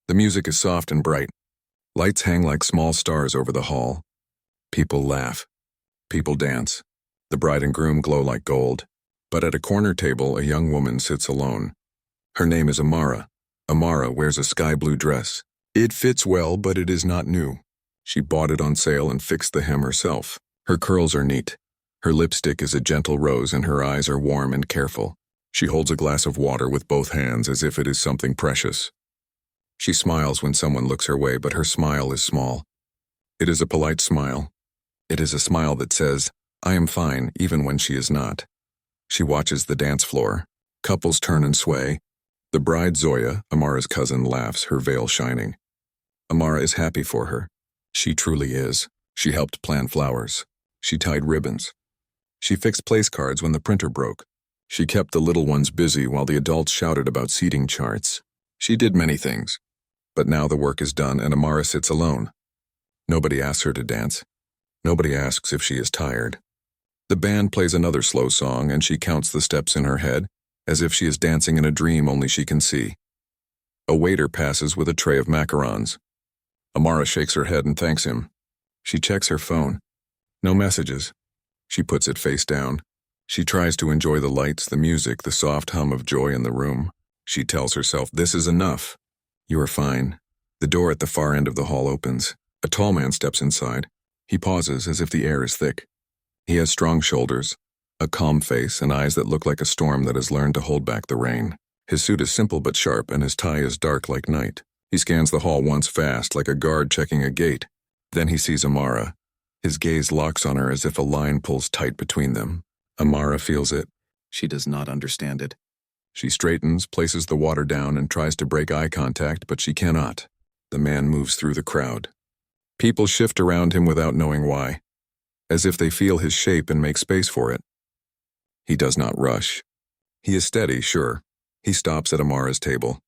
The music is soft and bright. Lights hang like small stars over the hall. People laugh. People dance. The bride and groom glow like gold. But at a corner table, a young woman sits alone. Her name is Amara. Amara wears a sky blue dress. It fits well, but it is not new. She bought it on sale and fixed the hem herself. Her curls are neat. Her lipstick is a gentle rose and her eyes are warm and careful. She holds a glass of water with both hands as if it is something precious. She smiles when someone looks her way, but her smile is small. It is a polite smile. It is a smile that says, "I am fine," even when she is not. She watches the dance floor. Couples turn and sway. The bride, Zoya, Amara's cousin, laughs, her veil shining. Amara is happy for her. She truly is. She helped plan flowers. She tied ribbons. She fixed place cards when the printer broke. She kept the little ones busy while the adults shouted about seating charts. She did many things. But now the work is done and Amara sits alone. Nobody asks her to dance. Nobody asks if she is tired. The band plays another slow song and she counts the steps in her head, as if she is dancing in a dream only she can see. A waiter passes with a tray of macarons. Amara shakes her head and thanks him. She checks her phone. No messages. She puts it face down. She tries to enjoy the lights, the music, the soft hum of joy in the room. She tells herself, "This is enough. You are fine." The door at the far end of the hall opens. A tall man steps inside. He pauses as if the air is thick. He has strong shoulders, a calm face, and eyes that look like a storm that has learned to hold back the rain. His suit is simple but sharp, and his tie is dark like night. He scans the hall once fast, like a guard checking a gate. Then he sees Amara. His gaze locks on her as if a line pulls tight between them. Amara feels it. She does not understand it. She straightens, places the water down, and tries to break eye contact, but she cannot. The man moves through the crowd. People shift around him without knowing why, as if they feel his shape and make space for it. He does not rush. He is steady, sure. He stops at Amara's table.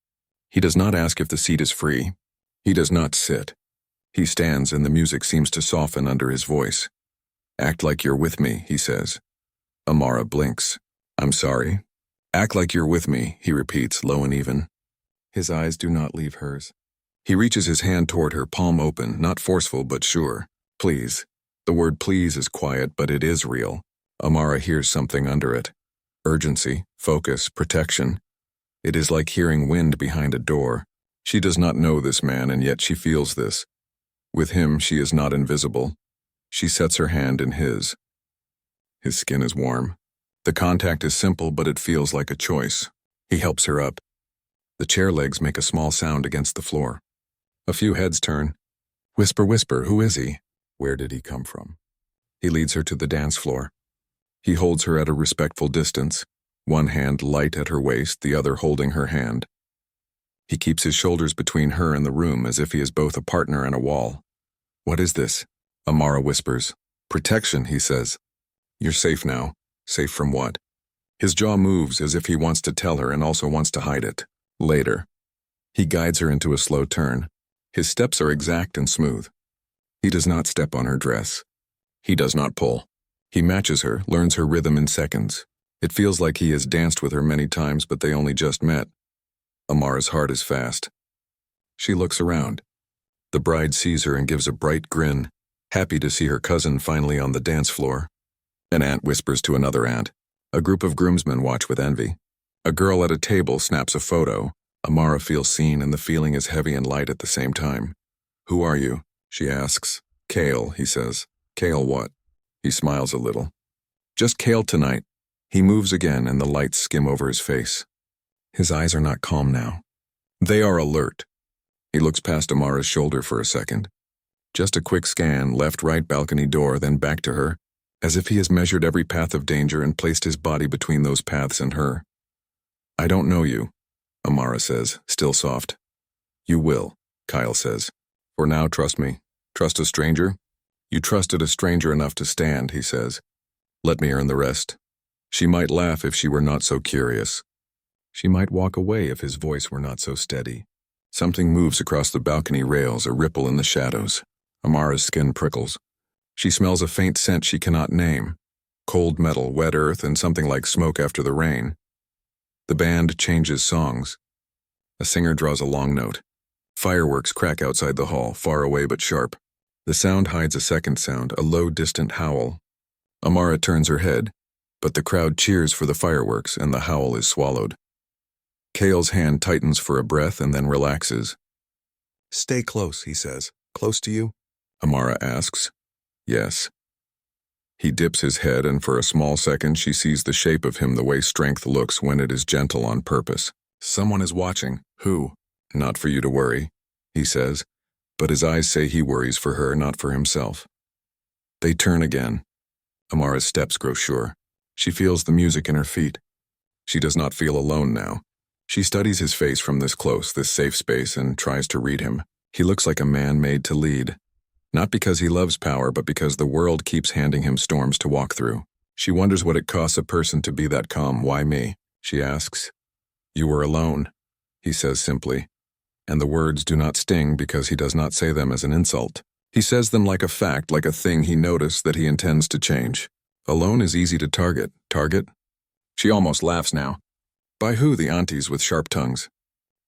He does not ask if the seat is free. He does not sit. He stands and the music seems to soften under his voice. "Act like you're with me," he says. Amara blinks. "I'm sorry." "Act like you're with me," he repeats, low and even. His eyes do not leave hers. He reaches his hand toward her, palm open, not forceful but sure. "Please." The word please is quiet, but it is real. Amara hears something under it. Urgency, focus, protection. It is like hearing wind behind a door. She does not know this man, and yet she feels this. With him, she is not invisible. She sets her hand in his. His skin is warm. The contact is simple, but it feels like a choice. He helps her up. The chair legs make a small sound against the floor. A few heads turn. Whisper, whisper, who is he? Where did he come from? He leads her to the dance floor. He holds her at a respectful distance, one hand light at her waist, the other holding her hand. He keeps his shoulders between her and the room as if he is both a partner and a wall. "What is this?" Amara whispers. "Protection," he says. "You're safe now." Safe from what? His jaw moves as if he wants to tell her and also wants to hide it. Later. He guides her into a slow turn. His steps are exact and smooth. He does not step on her dress. He does not pull. He matches her, learns her rhythm in seconds. It feels like he has danced with her many times, but they only just met. Amara's heart is fast. She looks around. The bride sees her and gives a bright grin, happy to see her cousin finally on the dance floor. An aunt whispers to another aunt. A group of groomsmen watch with envy. A girl at a table snaps a photo. Amara feels seen and the feeling is heavy and light at the same time. "Who are you?" she asks. "Kale," he says. "Kale what?" He smiles a little. "Just Kale tonight." He moves again and the lights skim over his face. His eyes are not calm now. They are alert. He looks past Amara's shoulder for a second. Just a quick scan, left, right, balcony door, then back to her, as if he has measured every path of danger and placed his body between those paths and her. "I don't know you," Amara says, still soft. "You will," Kyle says. "For now, trust me. Trust a stranger?" "You trusted a stranger enough to stand," he says. "Let me earn the rest." She might laugh if she were not so curious. She might walk away if his voice were not so steady. Something moves across the balcony rails, a ripple in the shadows. Amara's skin prickles. She smells a faint scent she cannot name. Cold metal, wet earth, and something like smoke after the rain. The band changes songs. A singer draws a long note. Fireworks crack outside the hall, far away but sharp. The sound hides a second sound, a low, distant howl. Amara turns her head, but the crowd cheers for the fireworks and the howl is swallowed. Cale's hand tightens for a breath and then relaxes. "Stay close," he says. "Close to you?" Amara asks. "Yes." He dips his head and for a small second she sees the shape of him the way strength looks when it is gentle on purpose. "Someone is watching." "Who?" "Not for you to worry," he says, but his eyes say he worries for her, not for himself. They turn again. Amara's steps grow sure. She feels the music in her feet. She does not feel alone now. She studies his face from this close, this safe space, and tries to read him. He looks like a man made to lead. Not because he loves power, but because the world keeps handing him storms to walk through. She wonders what it costs a person to be that calm. "Why me?" she asks. "You were alone," he says simply, and the words do not sting because he does not say them as an insult. He says them like a fact, like a thing he noticed that he intends to change. Alone is easy to target. Target? She almost laughs now. By who? The aunties with sharp tongues.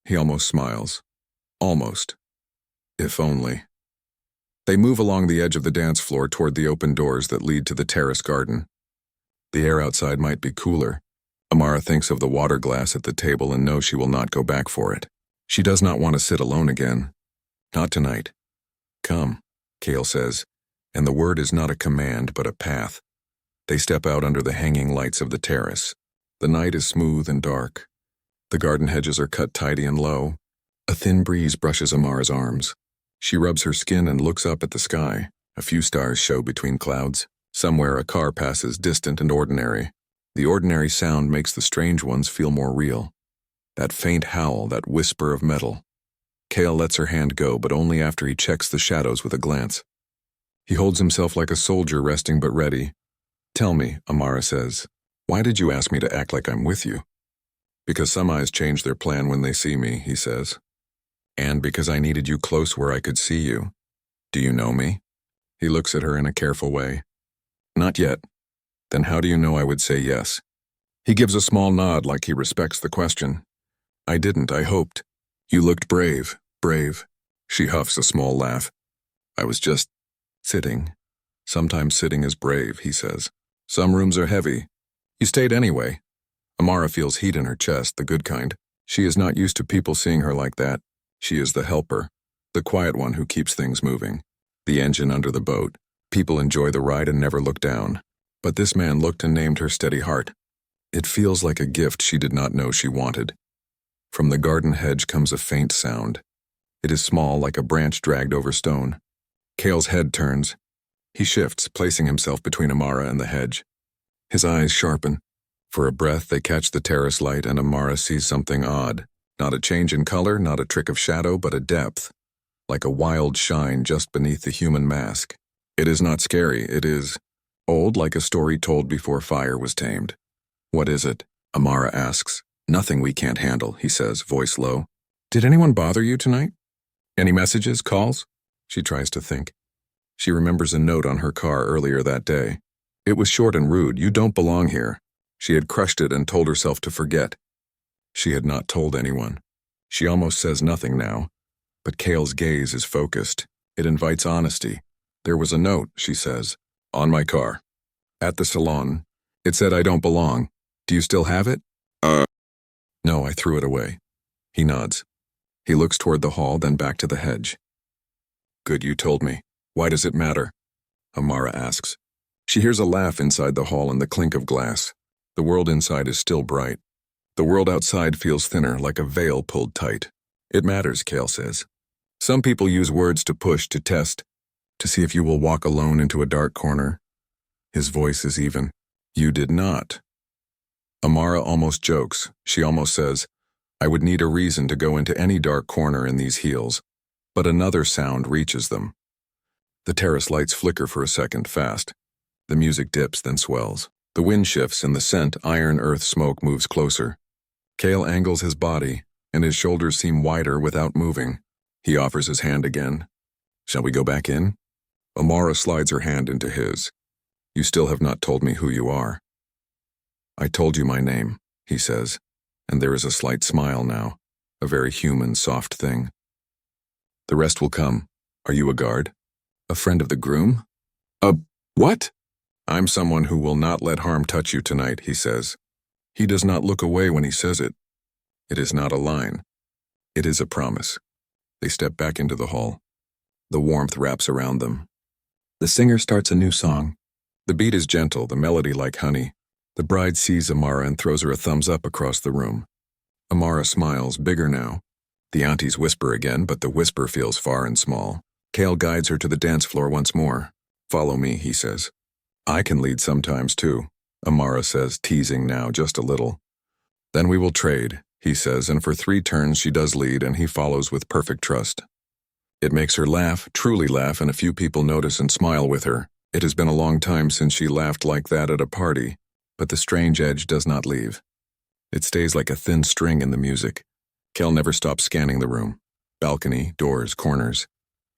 He almost smiles. Almost. If only. They move along the edge of the dance floor toward the open doors that lead to the terrace garden. The air outside might be cooler. Amara thinks of the water glass at the table and knows she will not go back for it. She does not want to sit alone again. Not tonight. "Come," Cale says, and the word is not a command but a path. They step out under the hanging lights of the terrace. The night is smooth and dark. The garden hedges are cut tidy and low. A thin breeze brushes Amara's arms. She rubs her skin and looks up at the sky. A few stars show between clouds. Somewhere a car passes, distant and ordinary. The ordinary sound makes the strange ones feel more real. That faint howl, that whisper of metal. Cale lets her hand go, but only after he checks the shadows with a glance. He holds himself like a soldier resting but ready. "Tell me," Amara says, "why did you ask me to act like I'm with you?" "Because some eyes change their plan when they see me," he says. "And because I needed you close where I could see you. Do you know me?" He looks at her in a careful way. "Not yet." "Then how do you know I would say yes?" He gives a small nod like he respects the question. "I didn't, I hoped. You looked brave, brave." She huffs a small laugh. "I was just sitting." "Sometimes sitting is brave," he says. "Some rooms are heavy. You stayed anyway." Amara feels heat in her chest, the good kind. She is not used to people seeing her like that. She is the helper, the quiet one who keeps things moving. The engine under the boat. People enjoy the ride and never look down. But this man looked and named her steady heart. It feels like a gift she did not know she wanted. From the garden hedge comes a faint sound. It is small, like a branch dragged over stone. Cale's head turns. He shifts, placing himself between Amara and the hedge. His eyes sharpen. For a breath, they catch the terrace light, and Amara sees something odd. Not a change in color, not a trick of shadow, but a depth. Like a wild shine just beneath the human mask. It is not scary, it is old, like a story told before fire was tamed. "What is it?" Amara asks. "Nothing we can't handle," he says, voice low. "Did anyone bother you tonight? Any messages, calls?" She tries to think. She remembers a note on her car earlier that day. It was short and rude. "You don't belong here." She had crushed it and told herself to forget. She had not told anyone. She almost says nothing now. But Cale's gaze is focused. It invites honesty. "There was a note," she says, "on my car. At the salon. It said I don't belong. Do you still have it?" "No, I threw it away." He nods. He looks toward the hall, then back to the hedge. "Good, you told me. Why does it matter?" Amara asks. She hears a laugh inside the hall and the clink of glass. The world inside is still bright. The world outside feels thinner, like a veil pulled tight. "It matters," Cale says. "Some people use words to push, to test, to see if you will walk alone into a dark corner." His voice is even. "You did not." Amara almost jokes. She almost says, "I would need a reason to go into any dark corner in these heels." But another sound reaches them. The terrace lights flicker for a second, fast. The music dips, then swells. The wind shifts and the scent, iron earth smoke moves closer. Cale angles his body, and his shoulders seem wider without moving. He offers his hand again. "Shall we go back in?" Amara slides her hand into his. "You still have not told me who you are." "I told you my name," he says, and there is a slight smile now, a very human, soft thing. The rest will come. Are you a guard? A friend of the groom? A what? I'm someone who will not let harm touch you tonight, he says. He does not look away when he says it. It is not a line. It is a promise. They step back into the hall. The warmth wraps around them. The singer starts a new song. The beat is gentle, the melody like honey. The bride sees Amara and throws her a thumbs up across the room. Amara smiles, bigger now. The aunties whisper again, but the whisper feels far and small. Cale guides her to the dance floor once more. Follow me, he says. I can lead sometimes too, Amara says, teasing now just a little. Then we will trade, he says, and for 3 turns she does lead and he follows with perfect trust. It makes her laugh, truly laugh, and a few people notice and smile with her. It has been a long time since she laughed like that at a party, but the strange edge does not leave. It stays like a thin string in the music. Cale never stops scanning the room. Balcony, doors, corners.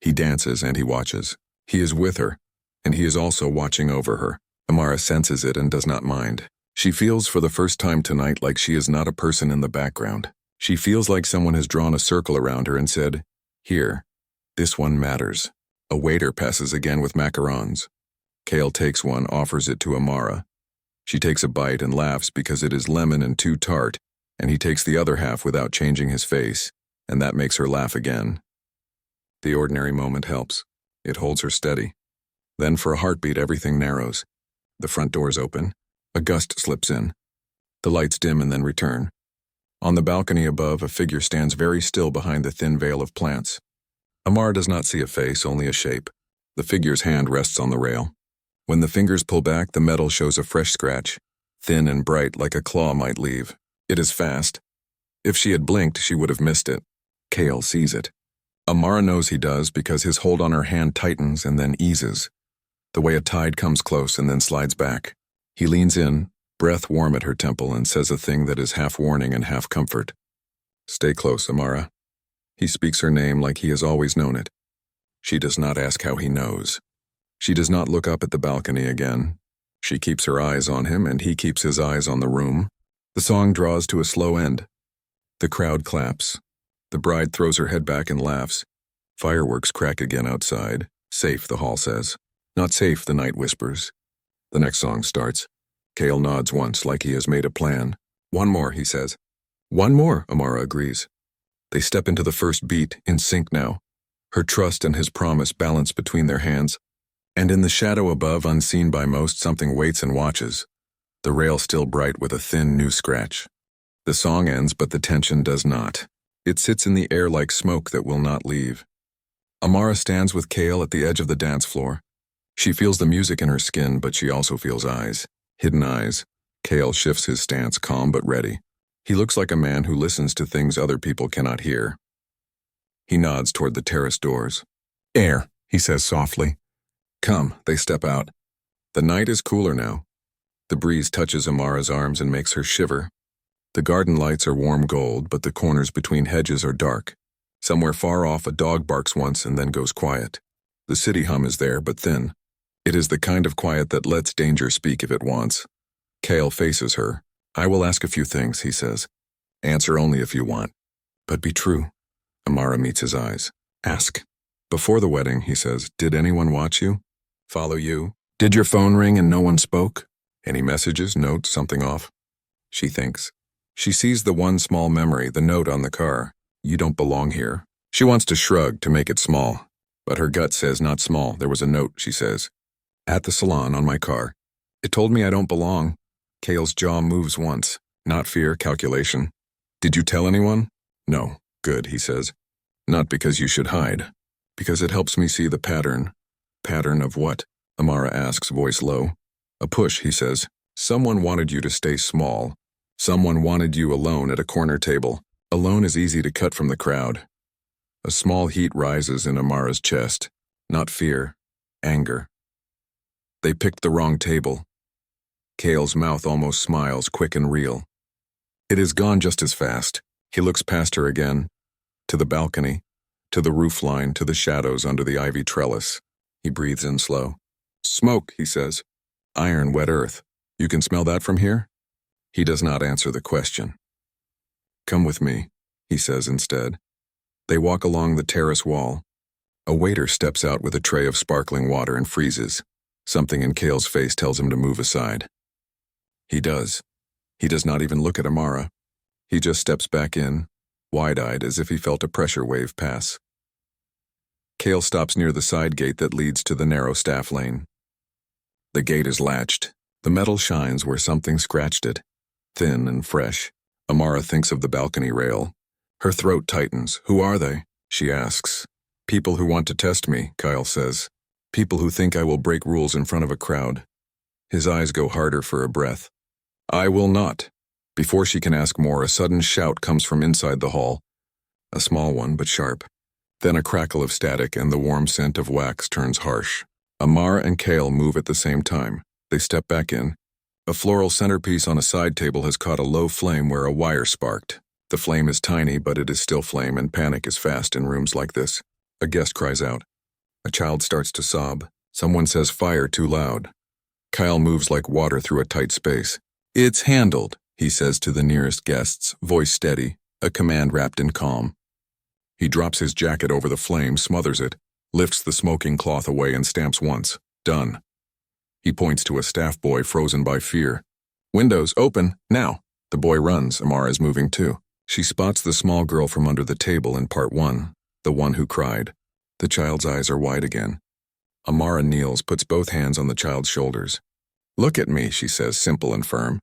He dances and he watches. He is with her, and he is also watching over her. Amara senses it and does not mind. She feels for the first time tonight like she is not a person in the background. She feels like someone has drawn a circle around her and said, "Here, this one matters." A waiter passes again with macarons. Cale takes one, offers it to Amara. She takes a bite and laughs because it is lemon and too tart, and he takes the other half without changing his face, and that makes her laugh again. The ordinary moment helps. It holds her steady. Then for a heartbeat everything narrows. The front doors open. A gust slips in. The lights dim and then return. On the balcony above, a figure stands very still behind the thin veil of plants. Amara does not see a face, only a shape. The figure's hand rests on the rail. When the fingers pull back, the metal shows a fresh scratch, thin and bright like a claw might leave. It is fast. If she had blinked, she would have missed it. Cale sees it. Amara knows he does because his hold on her hand tightens and then eases, the way a tide comes close and then slides back. He leans in, breath warm at her temple, and says a thing that is half warning and half comfort. "Stay close, Amara." He speaks her name like he has always known it. She does not ask how he knows. She does not look up at the balcony again. She keeps her eyes on him, and he keeps his eyes on the room. The song draws to a slow end. The crowd claps. The bride throws her head back and laughs. Fireworks crack again outside. Safe, the hall says. Not safe, the night whispers. The next song starts. Cale nods once, like he has made a plan. "One more," he says. "One more," Amara agrees. They step into the first beat, in sync now. Her trust and his promise balance between their hands. And in the shadow above, unseen by most, something waits and watches. The rail still bright with a thin new scratch. The song ends, but the tension does not. It sits in the air like smoke that will not leave. Amara stands with Cale at the edge of the dance floor. She feels the music in her skin, but she also feels eyes. Hidden eyes. Cale shifts his stance, calm but ready. He looks like a man who listens to things other people cannot hear. He nods toward the terrace doors. "Air," he says softly. "Come," they step out. The night is cooler now. The breeze touches Amara's arms and makes her shiver. The garden lights are warm gold, but the corners between hedges are dark. Somewhere far off, a dog barks once and then goes quiet. The city hum is there, but thin. It is the kind of quiet that lets danger speak if it wants. Cale faces her. "I will ask a few things," he says. "Answer only if you want. But be true." Amara meets his eyes. "Ask." "Before the wedding," he says, "did anyone watch you? Follow you? Did your phone ring and no one spoke? Any messages, notes, something off?" She thinks. She sees the one small memory, the note on the car. "You don't belong here." She wants to shrug, to make it small. But her gut says not small. There was a note, she says. "At the salon, on my car. It told me I don't belong." Cale's jaw moves once. Not fear, calculation. "Did you tell anyone?" "No." "Good," he says. "Not because you should hide. Because it helps me see the pattern." "Pattern of what?" Amara asks, voice low. "A push," he says. "Someone wanted you to stay small. Someone wanted you alone at a corner table. Alone is easy to cut from the crowd." A small heat rises in Amara's chest. Not fear, anger. They picked the wrong table. Cale's mouth almost smiles, quick and real. It is gone just as fast. He looks past her again. To the balcony. To the roofline, to the shadows under the ivy trellis. He breathes in slow. "Smoke," he says. "Iron, wet earth. You can smell that from here?" He does not answer the question. "Come with me," he says instead. They walk along the terrace wall. A waiter steps out with a tray of sparkling water and freezes. Something in Cale's face tells him to move aside. He does. He does not even look at Amara. He just steps back in, wide-eyed as if he felt a pressure wave pass. Cale stops near the side gate that leads to the narrow staff lane. The gate is latched. The metal shines where something scratched it, thin and fresh. Amara thinks of the balcony rail. Her throat tightens. Who are they? She asks. People who want to test me, Kyle says. People who think I will break rules in front of a crowd. His eyes go harder for a breath. I will not. Before she can ask more, a sudden shout comes from inside the hall. A small one, but sharp. Then a crackle of static and the warm scent of wax turns harsh. Amara and Cale move at the same time. They step back in. A floral centerpiece on a side table has caught a low flame where a wire sparked. The flame is tiny, but it is still flame, and panic is fast in rooms like this. A guest cries out. A child starts to sob. Someone says fire too loud. Kyle moves like water through a tight space. It's handled, he says to the nearest guests, voice steady, a command wrapped in calm. He drops his jacket over the flame, smothers it, lifts the smoking cloth away and stamps once. Done. He points to a staff boy frozen by fear. Windows, open, now. The boy runs. Amara is moving too. She spots the small girl from under the table in part 1, the one who cried. The child's eyes are wide again. Amara kneels, puts both hands on the child's shoulders. Look at me, she says, simple and firm.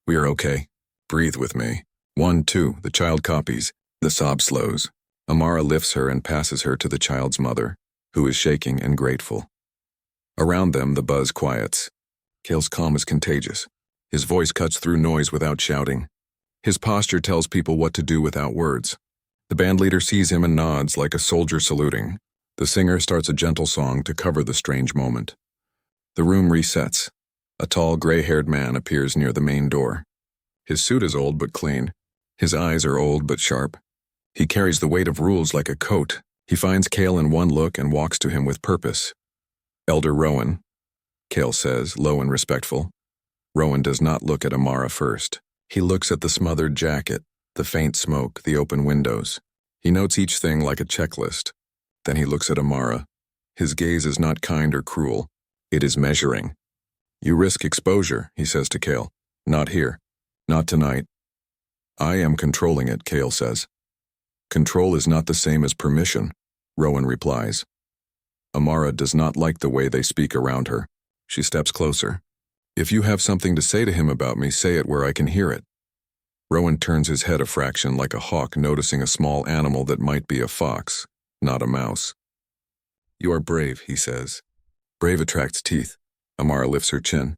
We are okay. Breathe with me. 1, 2, the child copies. The sob slows. Amara lifts her and passes her to the child's mother, who is shaking and grateful. Around them, the buzz quiets. Cale's calm is contagious. His voice cuts through noise without shouting. His posture tells people what to do without words. The bandleader sees him and nods like a soldier saluting. The singer starts a gentle song to cover the strange moment. The room resets. A tall, gray-haired man appears near the main door. His suit is old but clean. His eyes are old but sharp. He carries the weight of rules like a coat. He finds Cale in one look and walks to him with purpose. Elder Rowan, Cale says, low and respectful. Rowan does not look at Amara first. He looks at the smothered jacket, the faint smoke, the open windows. He notes each thing like a checklist. Then he looks at Amara. His gaze is not kind or cruel. It is measuring. You risk exposure, he says to Cale. Not here. Not tonight. I am controlling it, Cale says. Control is not the same as permission, Rowan replies. Amara does not like the way they speak around her. She steps closer. If you have something to say to him about me, say it where I can hear it. Rowan turns his head a fraction like a hawk noticing a small animal that might be a fox, not a mouse. You are brave, he says. Brave attracts teeth. Amara lifts her chin.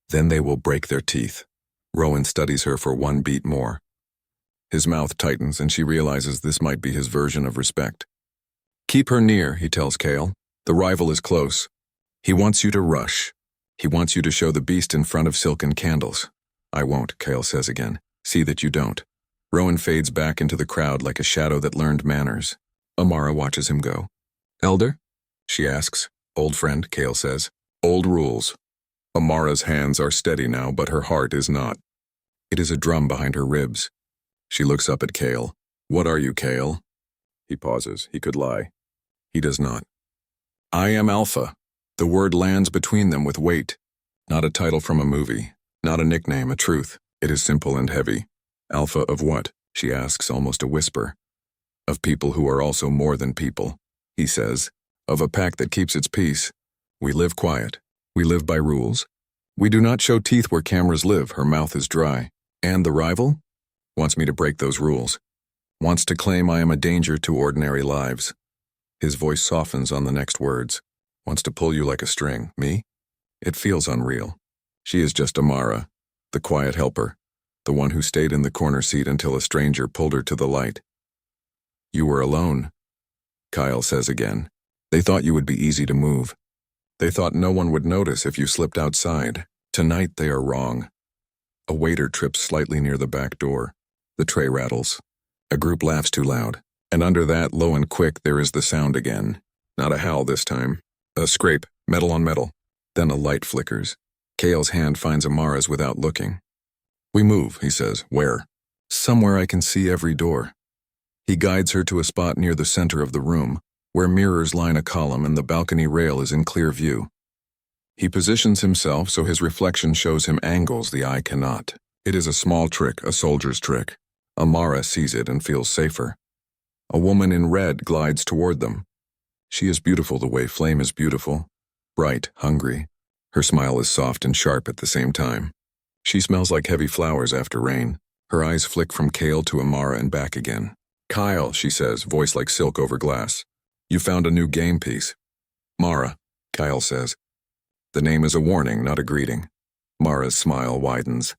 Then they will break their teeth. Rowan studies her for one beat more. His mouth tightens and she realizes this might be his version of respect. Keep her near, he tells Cale. The rival is close. He wants you to rush. He wants you to show the beast in front of silken candles. I won't, Cale says again. See that you don't. Rowan fades back into the crowd like a shadow that learned manners. Amara watches him go. Elder? She asks. Old friend, Cale says. Old rules. Amara's hands are steady now, but her heart is not. It is a drum behind her ribs. She looks up at Cale. What are you, Cale? He pauses. He could lie. He does not. I am Alpha. The word lands between them with weight. Not a title from a movie. Not a nickname, a truth. It is simple and heavy. Alpha of what? She asks, almost a whisper. Of people who are also more than people, he says. Of a pack that keeps its peace. We live quiet. We live by rules. We do not show teeth where cameras live. Her mouth is dry. And the rival? Wants me to break those rules. Wants to claim I am a danger to ordinary lives. His voice softens on the next words. Wants to pull you like a string. Me? It feels unreal. She is just Amara, the quiet helper, the one who stayed in the corner seat until a stranger pulled her to the light. You were alone, Kyle says again. They thought you would be easy to move. They thought no one would notice if you slipped outside. Tonight they are wrong. A waiter trips slightly near the back door. The tray rattles. A group laughs too loud. And under that, low and quick, there is the sound again. Not a howl this time. A scrape, metal on metal. Then a light flickers. Cale's hand finds Amara's without looking. We move, he says. Where? Somewhere I can see every door. He guides her to a spot near the center of the room, where mirrors line a column and the balcony rail is in clear view. He positions himself so his reflection shows him angles the eye cannot. It is a small trick, a soldier's trick. Amara sees it and feels safer. A woman in red glides toward them. She is beautiful the way Flame is beautiful. Bright, hungry. Her smile is soft and sharp at the same time. She smells like heavy flowers after rain. Her eyes flick from Kale to Amara and back again. "Kyle," she says, voice like silk over glass. "You found a new game piece." "Mara," Kyle says. The name is a warning, not a greeting. Mara's smile widens.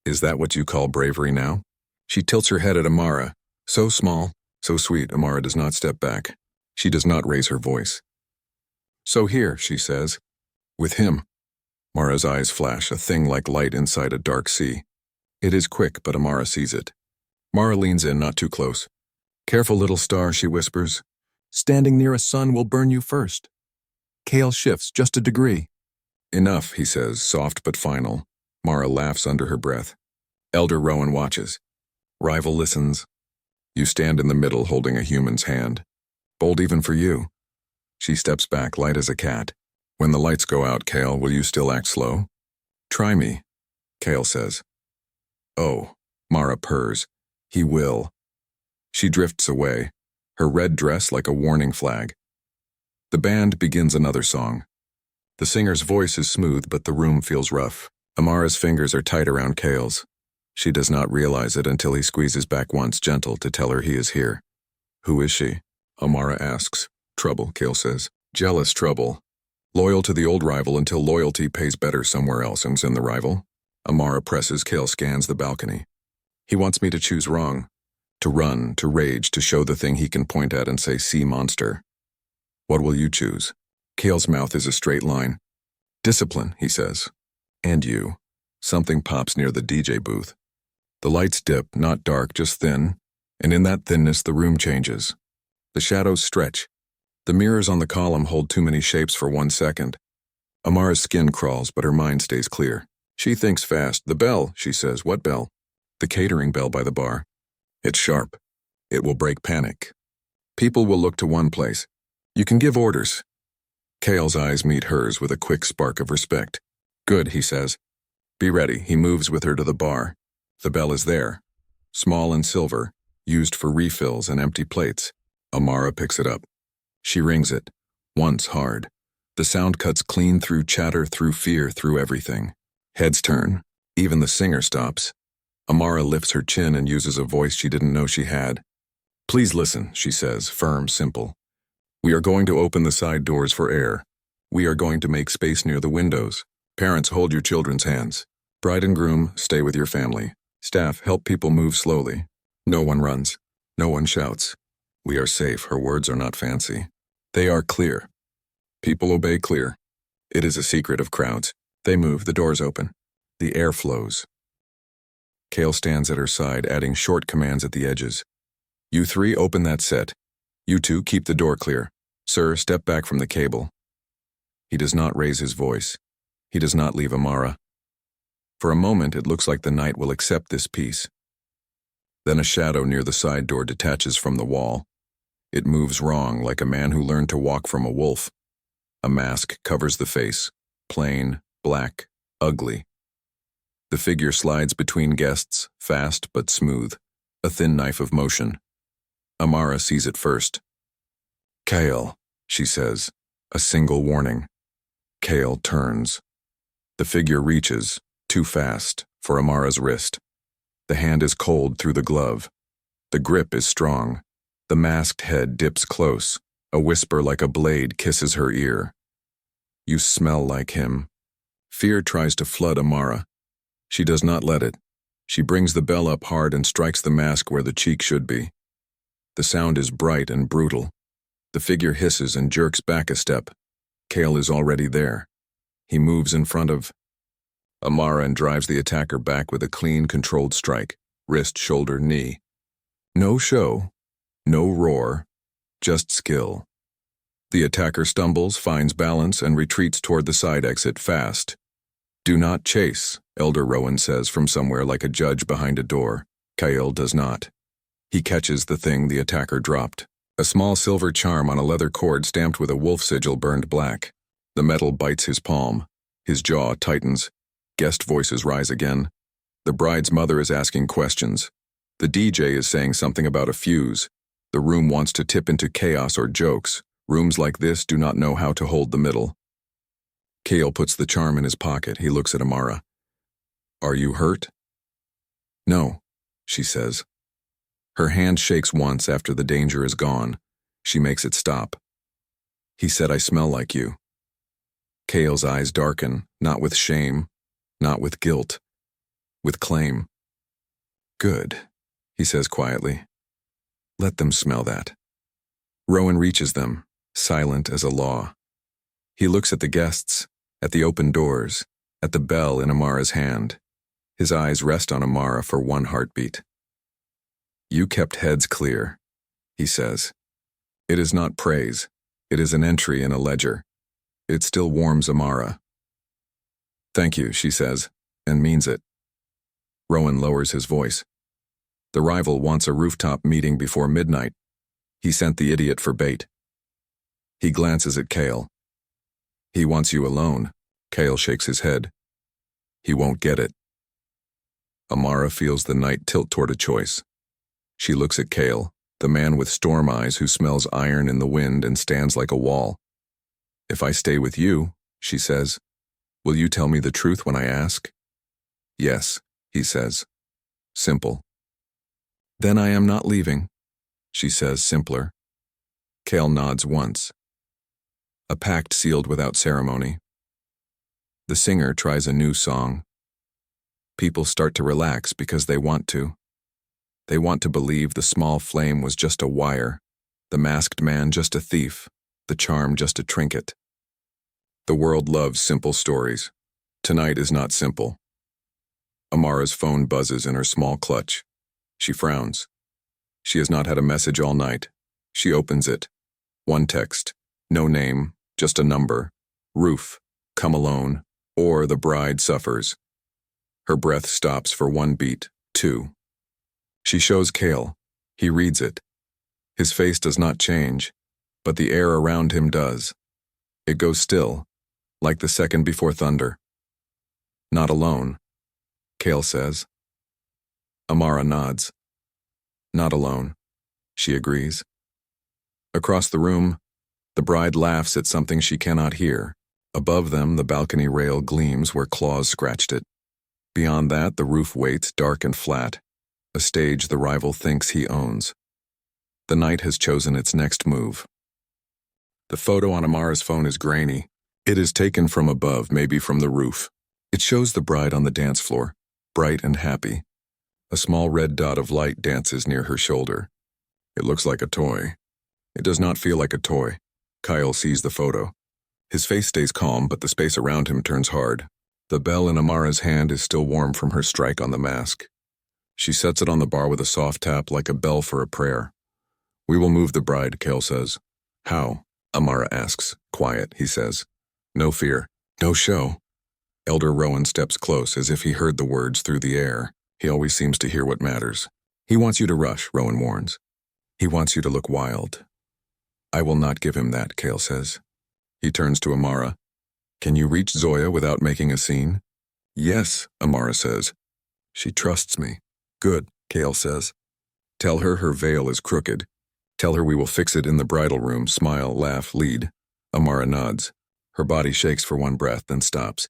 "Is that what you call bravery now?" She tilts her head at Amara. So small, so sweet, Amara does not step back. She does not raise her voice. "So here," she says. "With him." Mara's eyes flash, a thing like light inside a dark sea. It is quick, but Amara sees it. Mara leans in, not too close. "Careful, little star," she whispers. "Standing near a sun will burn you first." Kale shifts just a degree. "Enough," he says, soft but final. Mara laughs under her breath. Elder Rowan watches. Rival listens. You stand in the middle holding a human's hand. Bold even for you. She steps back, light as a cat. "When the lights go out, Kale, will you still act slow?" "Try me," Kale says. "Oh," Mara purrs. "He will." She drifts away, her red dress like a warning flag. The band begins another song. The singer's voice is smooth, but the room feels rough. Amara's fingers are tight around Kale's. She does not realize it until he squeezes back once, gentle, to tell her he is here. "Who is she?" Amara asks. "Trouble," Kale says. "Jealous trouble. Loyal to the old rival until loyalty pays better somewhere else and's in the rival." Amara presses. Kale scans the balcony. "He wants me to choose wrong. To run, to rage, to show the thing he can point at and say, 'See, monster.' What will you choose?" Kale's mouth is a straight line. "Discipline," he says. "And you." Something pops near the DJ booth. The lights dip, not dark, just thin, and in that thinness the room changes. The shadows stretch. The mirrors on the column hold too many shapes for 1 second. Amara's skin crawls, but her mind stays clear. She thinks fast. "The bell," she says. "What bell?" "The catering bell by the bar. It's sharp. It will break panic. People will look to one place. You can give orders." Kale's eyes meet hers with a quick spark of respect. "Good," he says. "Be ready." He moves with her to the bar. The bell is there. Small and silver, used for refills and empty plates. Amara picks it up. She rings it. Once hard. The sound cuts clean through chatter, through fear, through everything. Heads turn. Even the singer stops. Amara lifts her chin and uses a voice she didn't know she had. "Please listen," she says, firm, simple. "We are going to open the side doors for air. We are going to make space near the windows. Parents, hold your children's hands. Bride and groom, stay with your family. Staff, help people move slowly. No one runs. No one shouts. We are safe." Her words are not fancy. They are clear. People obey clear. It is a secret of crowds. They move, the doors open. The air flows. Kale stands at her side, adding short commands at the edges. "You three, open that set. You two, keep the door clear. Sir, step back from the cable." He does not raise his voice. He does not leave Amara. For a moment, it looks like the night will accept this peace. Then a shadow near the side door detaches from the wall. It moves wrong, like a man who learned to walk from a wolf. A mask covers the face, plain, black, ugly. The figure slides between guests, fast but smooth, a thin knife of motion. Amara sees it first. "Kale," she says, a single warning. Kale turns. The figure reaches, too fast, for Amara's wrist. The hand is cold through the glove. The grip is strong. The masked head dips close. A whisper like a blade kisses her ear. "You smell like him." Fear tries to flood Amara. She does not let it. She brings the bell up hard and strikes the mask where the cheek should be. The sound is bright and brutal. The figure hisses and jerks back a step. Kale is already there. He moves in front of Amara and drives the attacker back with a clean, controlled strike. Wrist, shoulder, knee. No show. No roar. Just skill. The attacker stumbles, finds balance, and retreats toward the side exit fast. "Do not chase," Elder Rowan says from somewhere like a judge behind a door. Kale does not. He catches the thing the attacker dropped. A small silver charm on a leather cord stamped with a wolf sigil burned black. The metal bites his palm. His jaw tightens. Guest voices rise again. The bride's mother is asking questions. The DJ is saying something about a fuse. The room wants to tip into chaos or jokes. Rooms like this do not know how to hold the middle. Kale puts the charm in his pocket. He looks at Amara. "Are you hurt?" "No," she says. Her hand shakes once after the danger is gone. She makes it stop. "He said I smell like you." Kale's eyes darken, not with shame, not with guilt, with claim. "Good," he says quietly. "Let them smell that." Rowan reaches them, silent as a law. He looks at the guests, at the open doors, at the bell in Amara's hand. His eyes rest on Amara for one heartbeat. "You kept heads clear," he says. It is not praise. It is an entry in a ledger. It still warms Amara. "Thank you," she says, and means it. Rowan lowers his voice. The rival wants a rooftop meeting before midnight. He sent the idiot for bait. He glances at Kale. "He wants you alone." Kale shakes his head. "He won't get it." Amara feels the night tilt toward a choice. She looks at Kale, the man with storm eyes who smells iron in the wind and stands like a wall. "If I stay with you," she says, "will you tell me the truth when I ask?" "Yes," he says. Simple. "Then I am not leaving," she says, simpler. Kale nods once. A pact sealed without ceremony. The singer tries a new song. People start to relax because they want to. They want to believe the small flame was just a wire, the masked man just a thief, the charm just a trinket. The world loves simple stories. Tonight is not simple. Amara's phone buzzes in her small clutch. She frowns. She has not had a message all night. She opens it. One text. No name, just a number. Roof, come alone, or the bride suffers. Her breath stops for one beat, two. She shows Kale. He reads it. His face does not change, but the air around him does. It goes still, like the second before thunder. "Not alone," Kale says. Amara nods. "Not alone," she agrees. Across the room, the bride laughs at something she cannot hear. Above them, the balcony rail gleams where claws scratched it. Beyond that, the roof waits dark and flat, a stage the rival thinks he owns. The night has chosen its next move. The photo on Amara's phone is grainy. It is taken from above, maybe from the roof. It shows the bride on the dance floor, bright and happy. A small red dot of light dances near her shoulder. It looks like a toy. It does not feel like a toy. Kyle sees the photo. His face stays calm, but the space around him turns hard. The bell in Amara's hand is still warm from her strike on the mask. She sets it on the bar with a soft tap like a bell for a prayer. "We will move the bride," Kale says. "How?" Amara asks. "Quiet," he says. "No fear. No show." Elder Rowan steps close as if he heard the words through the air. He always seems to hear what matters. "He wants you to rush," Rowan warns. "He wants you to look wild." "I will not give him that," Kale says. He turns to Amara. "Can you reach Zoya without making a scene?" "Yes," Amara says. "She trusts me." "Good," Kale says. "Tell her her veil is crooked. Tell her we will fix it in the bridal room. Smile, laugh, lead." Amara nods. Her body shakes for one breath, then stops.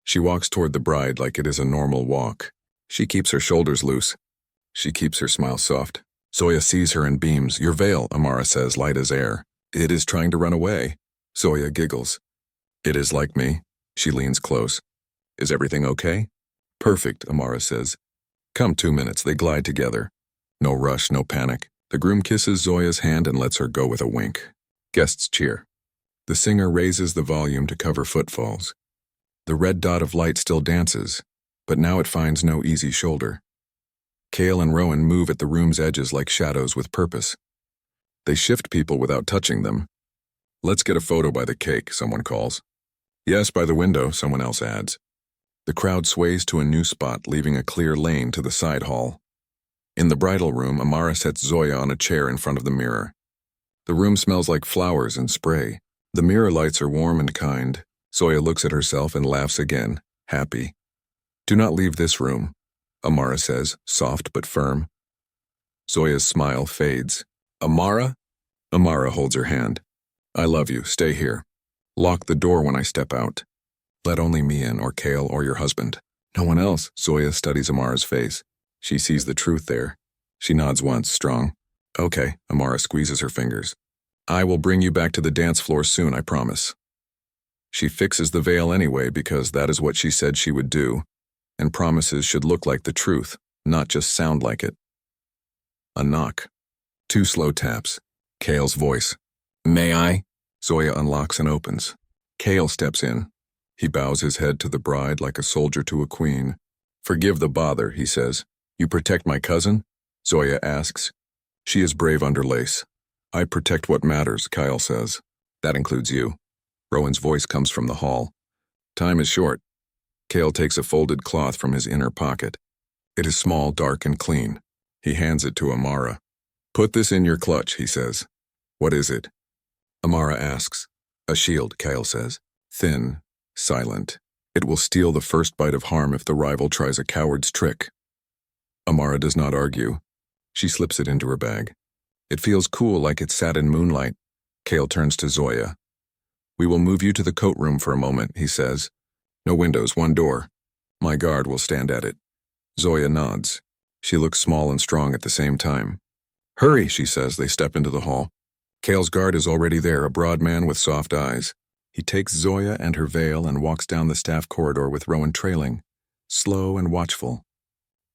She walks toward the bride like it is a normal walk. She keeps her shoulders loose. She keeps her smile soft. Zoya sees her and beams. "Your veil," Amara says, light as air. "It is trying to run away." Zoya giggles. "It is like me." She leans close. "Is everything okay?" "Perfect," Amara says. "Come 2 minutes." They glide together. No rush, no panic. The groom kisses Zoya's hand and lets her go with a wink. Guests cheer. The singer raises the volume to cover footfalls. The red dot of light still dances, but now it finds no easy shoulder. Kale and Rowan move at the room's edges like shadows with purpose. They shift people without touching them. "Let's get a photo by the cake," someone calls. "Yes, by the window," someone else adds. The crowd sways to a new spot, leaving a clear lane to the side hall. In the bridal room, Amara sets Zoya on a chair in front of the mirror. The room smells like flowers and spray. The mirror lights are warm and kind. Zoya looks at herself and laughs again, happy. "Do not leave this room," Amara says, soft but firm. Zoya's smile fades. "Amara?" Amara holds her hand. "I love you. Stay here. Lock the door when I step out. Let only me in, or Kale, or your husband. No one else." Zoya studies Amara's face. She sees the truth there. She nods once, strong. "Okay," Amara squeezes her fingers. "I will bring you back to the dance floor soon, I promise." She fixes the veil anyway because that is what she said she would do, and promises should look like the truth, not just sound like it. A knock. 2 slow taps. Kale's voice. "May I?" Zoya unlocks and opens. Kale steps in. He bows his head to the bride like a soldier to a queen. "Forgive the bother," he says. "You protect my cousin?" Zoya asks. She is brave under lace. "I protect what matters," Kyle says. "That includes you." Rowan's voice comes from the hall. Time is short. Kale takes a folded cloth from his inner pocket. It is small, dark, and clean. He hands it to Amara. "Put this in your clutch," he says. "What is it?" Amara asks. "A shield," Kyle says. "Thin, silent. It will steal the first bite of harm if the rival tries a coward's trick." Amara does not argue. She slips it into her bag. It feels cool, like it sat in moonlight. Kale turns to Zoya. "We will move you to the coat room for a moment," he says. "No windows, 1 door. My guard will stand at it." Zoya nods. She looks small and strong at the same time. "Hurry," she says. They step into the hall. Kale's guard is already there, a broad man with soft eyes. He takes Zoya and her veil and walks down the staff corridor with Rowan trailing, slow and watchful.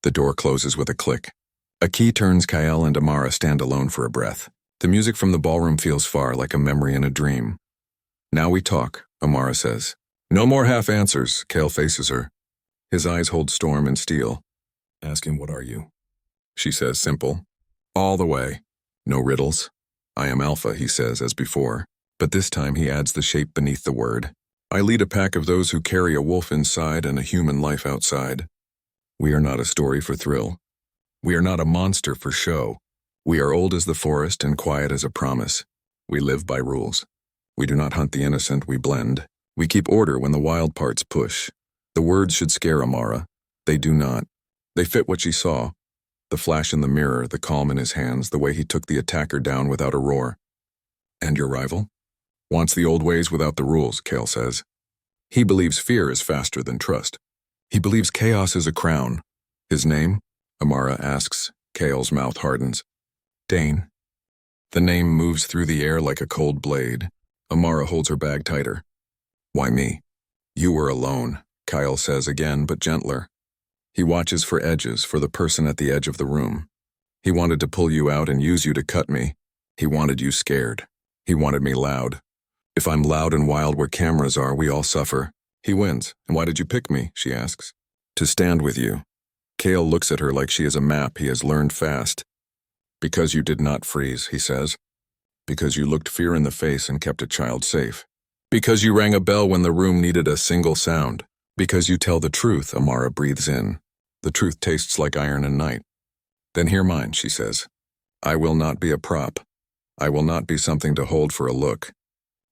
The door closes with a click. A key turns. Kyle and Amara stand alone for a breath. The music from the ballroom feels far, like a memory in a dream. "Now we talk," Amara says. "No more half answers." Kale faces her. His eyes hold storm and steel. "Ask him, what are you?" She says, simple. "All the way. No riddles." "I am Alpha," he says, as before. But this time he adds the shape beneath the word. "I lead a pack of those who carry a wolf inside and a human life outside. We are not a story for thrill. We are not a monster for show. We are old as the forest and quiet as a promise. We live by rules. We do not hunt the innocent, we blend. We keep order when the wild parts push." The words should scare Amara. They do not. They fit what she saw. The flash in the mirror, the calm in his hands, the way he took the attacker down without a roar. "And your rival?" "Wants the old ways without the rules," Kale says. "He believes fear is faster than trust. He believes chaos is a crown." "His name?" Amara asks. Kale's mouth hardens. "Dane." The name moves through the air like a cold blade. Amara holds her bag tighter. "Why me?" "You were alone," Kyle says again, but gentler. He watches for edges, for the person at the edge of the room. "He wanted to pull you out and use you to cut me. He wanted you scared. He wanted me loud. If I'm loud and wild where cameras are, we all suffer. He wins. And why did you pick me?" she asks. "To stand with you." Kale looks at her like she is a map he has learned fast. "Because you did not freeze," he says. "Because you looked fear in the face and kept a child safe. Because you rang a bell when the room needed a single sound. Because you tell the truth," Amara breathes in. "The truth tastes like iron and night." "Then hear mine," she says. "I will not be a prop. I will not be something to hold for a look.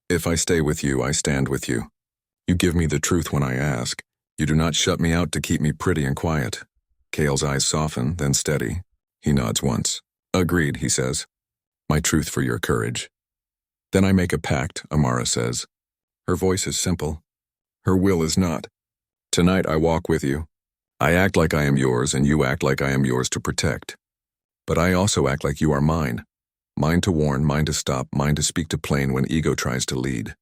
If I stay with you, I stand with you. You give me the truth when I ask. You do not shut me out to keep me pretty and quiet." Kale's eyes soften, then steady. He nods once. "Agreed," he says. "My truth for your courage." "Then I make a pact," Amara says. Her voice is simple. Her will is not. "Tonight I walk with you. I act like I am yours, and you act like I am yours to protect. But I also act like you are mine. Mine to warn, mine to stop, mine to speak to plain when ego tries to lead."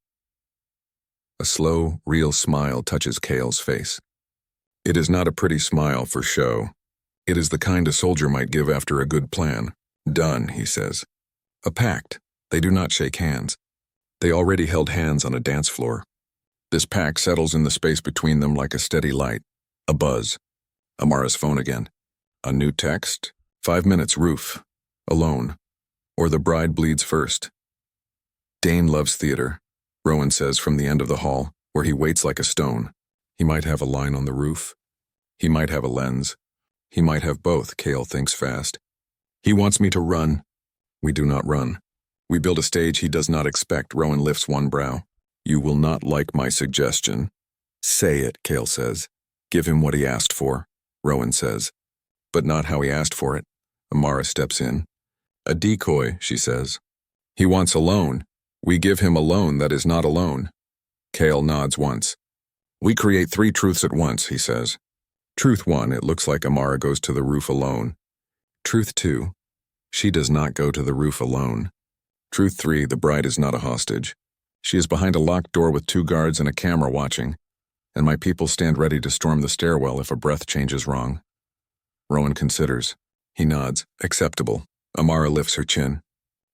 A slow, real smile touches Kale's face. It is not a pretty smile for show. It is the kind a soldier might give after a good plan. "Done," he says. A pact. They do not shake hands. They already held hands on a dance floor. This pact settles in the space between them like a steady light. A buzz. Amara's phone again. A new text. 5 minutes, roof. Alone. Or the bride bleeds first. "Dane loves theater," Rowan says from the end of the hall, where he waits like a stone. He might have a line on the roof. He might have a lens. He might have both, Cale thinks fast. He wants me to run. We do not run. We build a stage he does not expect. Rowan lifts one brow. You will not like my suggestion. Say it, Cale says. Give him what he asked for, Rowan says. But not how he asked for it. Amara steps in. A decoy, she says. He wants a loan. We give him a loan that is not a loan. Cale nods once. We create 3 truths at once, he says. Truth 1, it looks like Amara goes to the roof alone. Truth 2, she does not go to the roof alone. Truth 3, the bride is not a hostage. She is behind a locked door with 2 guards and a camera watching, and my people stand ready to storm the stairwell if a breath changes wrong. Rowan considers. He nods. Acceptable. Amara lifts her chin.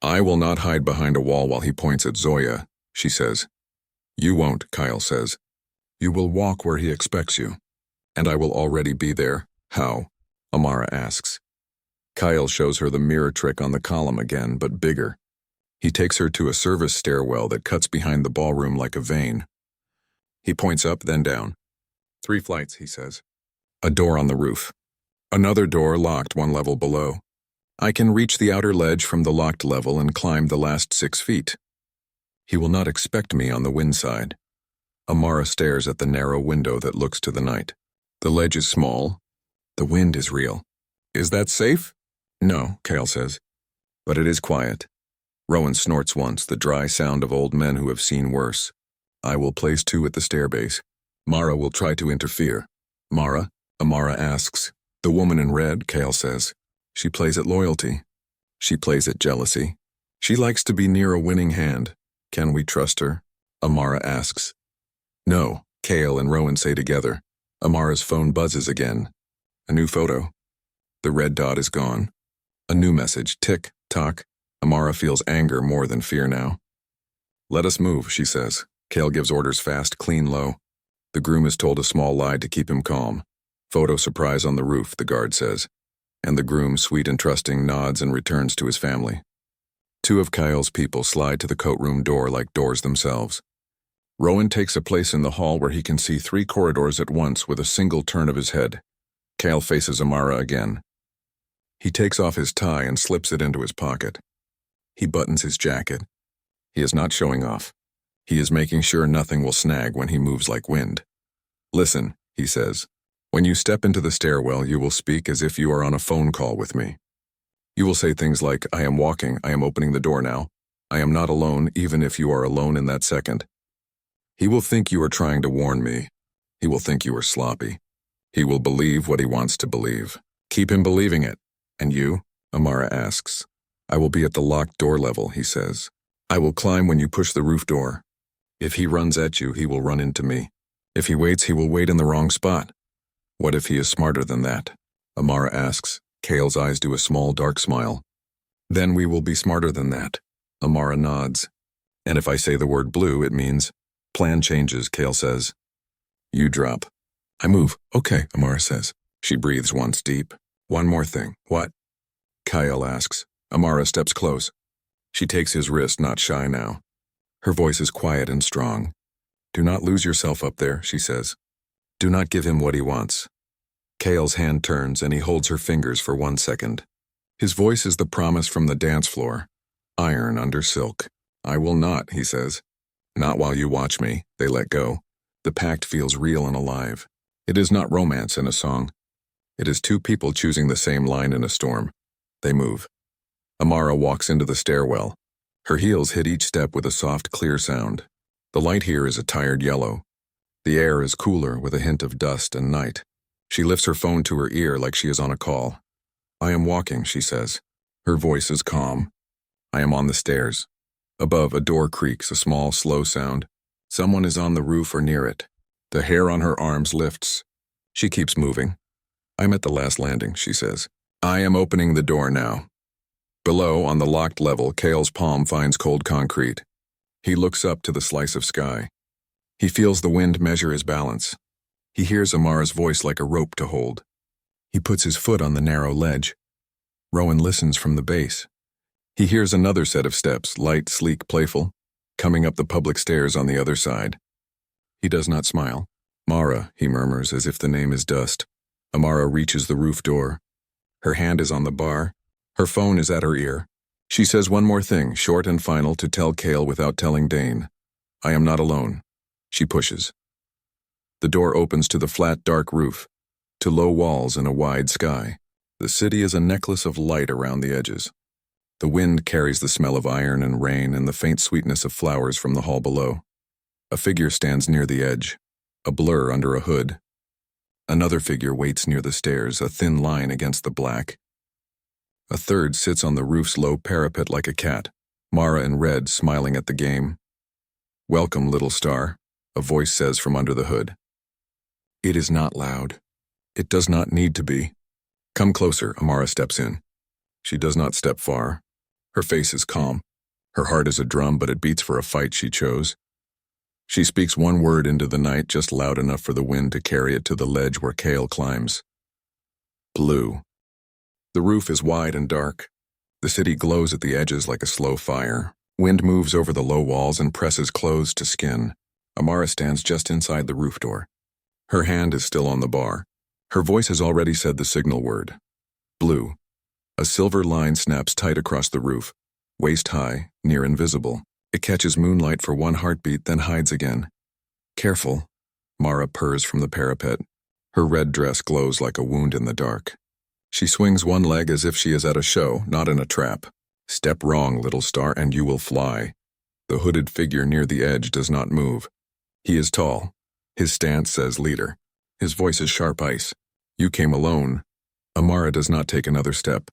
I will not hide behind a wall while he points at Zoya, she says. You won't, Kyle says. You will walk where he expects you. And I will already be there. How? Amara asks. Kyle shows her the mirror trick on the column again, but bigger. He takes her to a service stairwell that cuts behind the ballroom like a vein. He points up, then down. 3 flights, he says. A door on the roof. Another door locked 1 level below. I can reach the outer ledge from the locked level and climb the last 6 feet. He will not expect me on the wind side. Amara stares at the narrow window that looks to the night. The ledge is small. The wind is real. Is that safe? No, Cale says. But it is quiet. Rowan snorts once, the dry sound of old men who have seen worse. I will place 2 at the stairbase. Mara will try to interfere. Mara? Amara asks. The woman in red, Cale says. She plays at loyalty. She plays at jealousy. She likes to be near a winning hand. Can we trust her? Amara asks. No, Cale and Rowan say together. Amara's phone buzzes again. A new photo. The red dot is gone. A new message. Tick, tock. Amara feels anger more than fear now. Let us move, she says. Cale gives orders fast, clean, low. The groom is told a small lie to keep him calm. Photo surprise on the roof, the guard says. And the groom, sweet and trusting, nods and returns to his family. 2 of Kyle's people slide to the coat room door like doors themselves. Rowan takes a place in the hall where he can see 3 corridors at once with a single turn of his head. Cale faces Amara again. He takes off his tie and slips it into his pocket. He buttons his jacket. He is not showing off. He is making sure nothing will snag when he moves like wind. Listen, he says. When you step into the stairwell, you will speak as if you are on a phone call with me. You will say things like, I am walking, I am opening the door now. I am not alone, even if you are alone in that second. He will think you are trying to warn me. He will think you are sloppy. He will believe what he wants to believe. Keep him believing it. And you? Amara asks. I will be at the locked door level, he says. I will climb when you push the roof door. If he runs at you, he will run into me. If he waits, he will wait in the wrong spot. What if he is smarter than that? Amara asks. Cale's eyes do a small dark smile. Then we will be smarter than that. Amara nods. And if I say the word blue, it means, plan changes, Cale says. You drop. I move. Okay, Amara says. She breathes once deep. One more thing. What? Kyle asks. Amara steps close. She takes his wrist, not shy now. Her voice is quiet and strong. Do not lose yourself up there, she says. Do not give him what he wants. Cale's hand turns and he holds her fingers for 1 second. His voice is the promise from the dance floor. Iron under silk. I will not, he says. Not while you watch me. They let go. The pact feels real and alive. It is not romance in a song. It is 2 people choosing the same line in a storm. They move. Amara walks into the stairwell. Her heels hit each step with a soft, clear sound. The light here is a tired yellow. The air is cooler with a hint of dust and night. She lifts her phone to her ear like she is on a call. I am walking, she says. Her voice is calm. I am on the stairs. Above, a door creaks, a small, slow sound. Someone is on the roof or near it. The hair on her arms lifts. She keeps moving. I'm at the last landing, she says. I am opening the door now. Below, on the locked level, Cale's palm finds cold concrete. He looks up to the slice of sky. He feels the wind measure his balance. He hears Amara's voice like a rope to hold. He puts his foot on the narrow ledge. Rowan listens from the base. He hears another set of steps, light, sleek, playful, coming up the public stairs on the other side. He does not smile. Mara, he murmurs as if the name is dust. Amara reaches the roof door. Her hand is on the bar. Her phone is at her ear. She says one more thing, short and final, to tell Cale without telling Dane. I am not alone. She pushes. The door opens to the flat, dark roof, to low walls and a wide sky. The city is a necklace of light around the edges. The wind carries the smell of iron and rain and the faint sweetness of flowers from the hall below. A figure stands near the edge, a blur under a hood. Another figure waits near the stairs, a thin line against the black. A third sits on the roof's low parapet like a cat, Mara in red smiling at the game. Welcome, little star, a voice says from under the hood. It is not loud. It does not need to be. Come closer, Amara steps in. She does not step far. Her face is calm. Her heart is a drum, but it beats for a fight she chose. She speaks one word into the night, just loud enough for the wind to carry it to the ledge where Cale climbs. Blue. The roof is wide and dark. The city glows at the edges like a slow fire. Wind moves over the low walls and presses clothes to skin. Amara stands just inside the roof door. Her hand is still on the bar. Her voice has already said the signal word. Blue. A silver line snaps tight across the roof, waist high, near invisible. It catches moonlight for one heartbeat, then hides again. Careful, Mara purrs from the parapet. Her red dress glows like a wound in the dark. She swings one leg as if she is at a show, not in a trap. Step wrong, little star, and you will fly. The hooded figure near the edge does not move. He is tall. His stance says leader. His voice is sharp ice. You came alone. Amara does not take another step.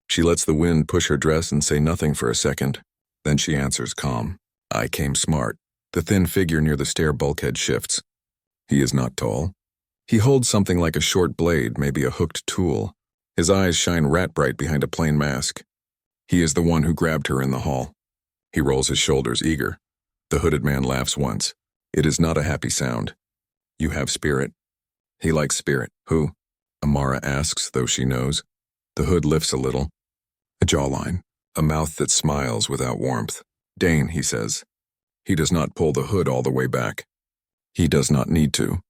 She lets the wind push her dress and say nothing for a second. Then she answers calm. I came smart. The thin figure near the stair bulkhead shifts. He is not tall. He holds something like a short blade, maybe a hooked tool. His eyes shine rat bright behind a plain mask. He is the one who grabbed her in the hall. He rolls his shoulders, eager. The hooded man laughs once. It is not a happy sound. You have spirit. He likes spirit. Who? Amara asks, though she knows. The hood lifts a little. A jawline. A mouth that smiles without warmth. Dane, he says. He does not pull the hood all the way back. He does not need to.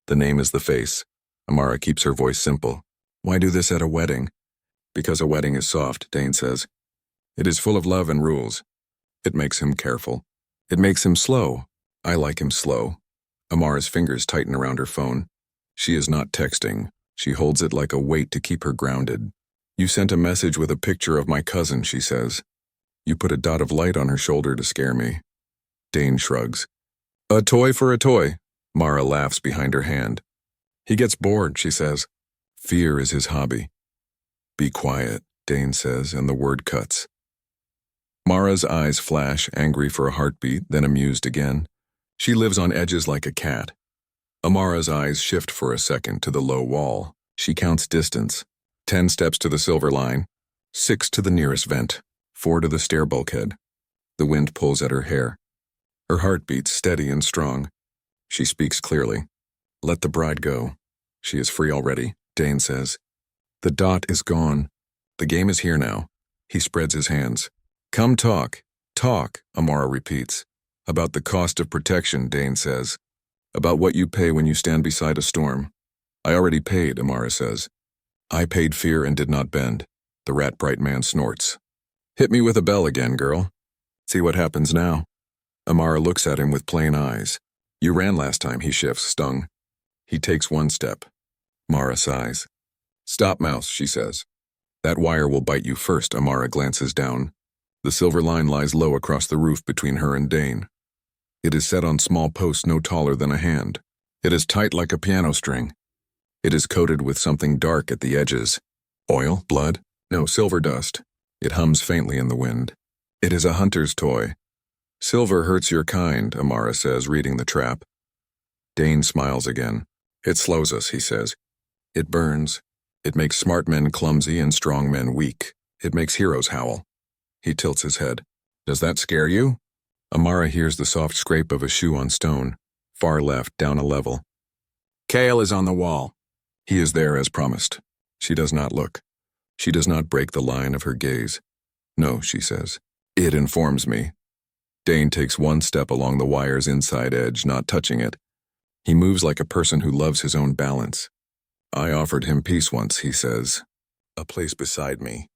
The name is the face. Amara keeps her voice simple. Why do this at a wedding? Because a wedding is soft, Dane says. It is full of love and rules. It makes him careful. It makes him slow. I like him slow. Amara's fingers tighten around her phone. She is not texting. She holds it like a weight to keep her grounded. You sent a message with a picture of my cousin, she says. You put a dot of light on her shoulder to scare me. Dane shrugs. A toy for a toy. Mara laughs behind her hand. He gets bored, she says. Fear is his hobby. Be quiet, Dane says, and the word cuts. Mara's eyes flash, angry for a heartbeat, then amused again. She lives on edges like a cat. Amara's eyes shift for a second to the low wall. She counts distance. 10 steps to the silver line, 6 to the nearest vent, 4 to the stair bulkhead. The wind pulls at her hair. Her heart beats steady and strong. She speaks clearly. Let the bride go. She is free already, Dane says. The dot is gone. The game is here now. He spreads his hands. Come talk. Talk, Amara repeats. About the cost of protection, Dane says. About what you pay when you stand beside a storm. I already paid, Amara says. I paid fear and did not bend. The rat-bright man snorts. Hit me with a bell again, girl. See what happens now. Amara looks at him with plain eyes. You ran last time, he shifts, stung. He takes one step. Mara sighs. Stop, mouse, she says. That wire will bite you first, Amara glances down. The silver line lies low across the roof between her and Dane. It is set on small posts no taller than a hand. It is tight like a piano string. It is coated with something dark at the edges. Oil? Blood? No, silver dust. It hums faintly in the wind. It is a hunter's toy. Silver hurts your kind, Amara says, reading the trap. Dane smiles again. It slows us, he says. It burns. It makes smart men clumsy and strong men weak. It makes heroes howl. He tilts his head. Does that scare you? Amara hears the soft scrape of a shoe on stone, far left, down a level. Cale is on the wall. He is there as promised. She does not look. She does not break the line of her gaze. No, she says. It informs me. Dane takes one step along the wire's inside edge, not touching it. He moves like a person who loves his own balance. I offered him peace once, he says. A place beside me.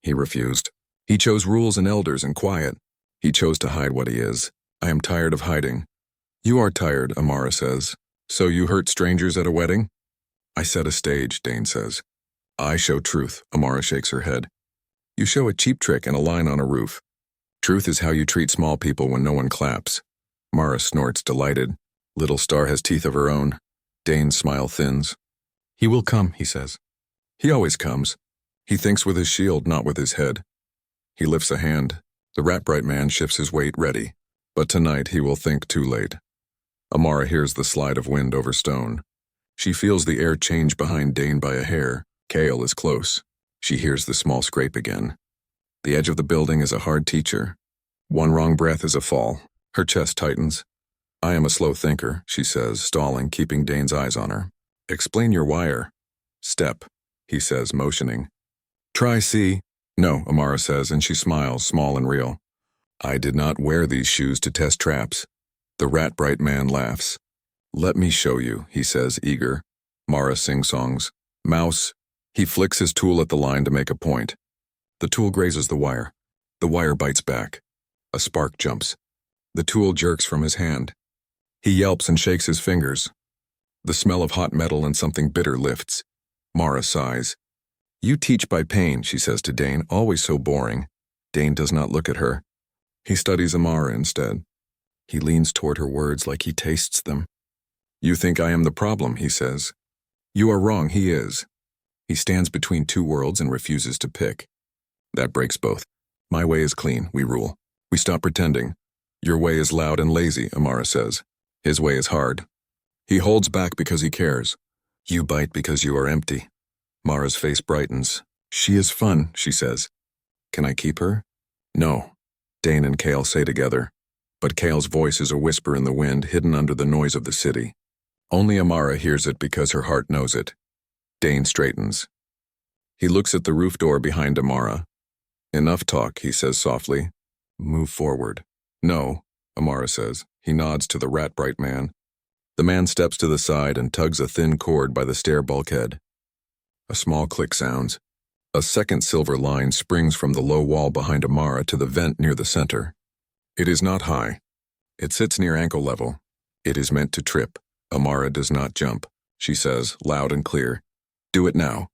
He refused. He chose rules and elders and quiet. He chose to hide what he is. I am tired of hiding. You are tired, Amara says. So you hurt strangers at a wedding? I set a stage, Dane says. I show truth, Amara shakes her head. You show a cheap trick and a line on a roof. Truth is how you treat small people when no one claps. Mara snorts, delighted. Little Star has teeth of her own. Dane's smile thins. He will come, he says. He always comes. He thinks with his shield, not with his head. He lifts a hand. The rat-bright man shifts his weight, ready. But tonight he will think too late. Amara hears the slide of wind over stone. She feels the air change behind Dane by a hair. Kale is close. She hears the small scrape again. The edge of the building is a hard teacher. One wrong breath is a fall. Her chest tightens. I am a slow thinker, she says, stalling, keeping Dane's eyes on her. Explain your wire. Step, he says, motioning. Try C. No, Amara says, and she smiles, small and real. I did not wear these shoes to test traps. The rat-bright man laughs. Let me show you, he says, eager. Mara sing-songs. Mouse. He flicks his tool at the line to make a point. The tool grazes the wire. The wire bites back. A spark jumps. The tool jerks from his hand. He yelps and shakes his fingers. The smell of hot metal and something bitter lifts. Mara sighs. You teach by pain, she says to Dane, always so boring. Dane does not look at her. He studies Amara instead. He leans toward her words like he tastes them. You think I am the problem, he says. You are wrong, he is. He stands between two worlds and refuses to pick. That breaks both. My way is clean, we rule. We stop pretending. Your way is loud and lazy, Amara says. His way is hard. He holds back because he cares. You bite because you are empty. Mara's face brightens. She is fun, she says. Can I keep her? No, Dane and Kale say together. But Kale's voice is a whisper in the wind, hidden under the noise of the city. Only Amara hears it because her heart knows it. Dane straightens. He looks at the roof door behind Amara. Enough talk, he says softly. Move forward. No, Amara says. He nods to the rat-bright man. The man steps to the side and tugs a thin cord by the stair bulkhead. A small click sounds. A second silver line springs from the low wall behind Amara to the vent near the center. It is not high. It sits near ankle level. It is meant to trip. Amara does not jump. She says, loud and clear, do it now.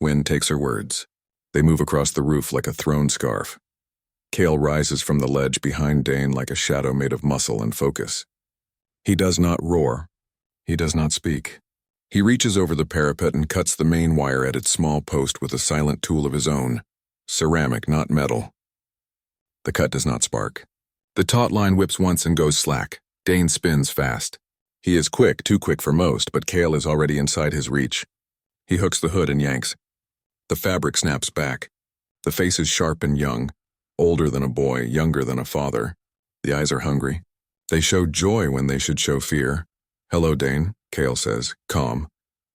Wind takes her words. They move across the roof like a thrown scarf. Kale rises from the ledge behind Dane like a shadow made of muscle and focus. He does not roar. He does not speak. He reaches over the parapet and cuts the main wire at its small post with a silent tool of his own. Ceramic, not metal. The cut does not spark. The taut line whips once and goes slack. Dane spins fast. He is quick, too quick for most, but Kale is already inside his reach. He hooks the hood and yanks. The fabric snaps back. The face is sharp and young, older than a boy, younger than a father. The eyes are hungry. They show joy when they should show fear. Hello, Dane, Kale says, calm.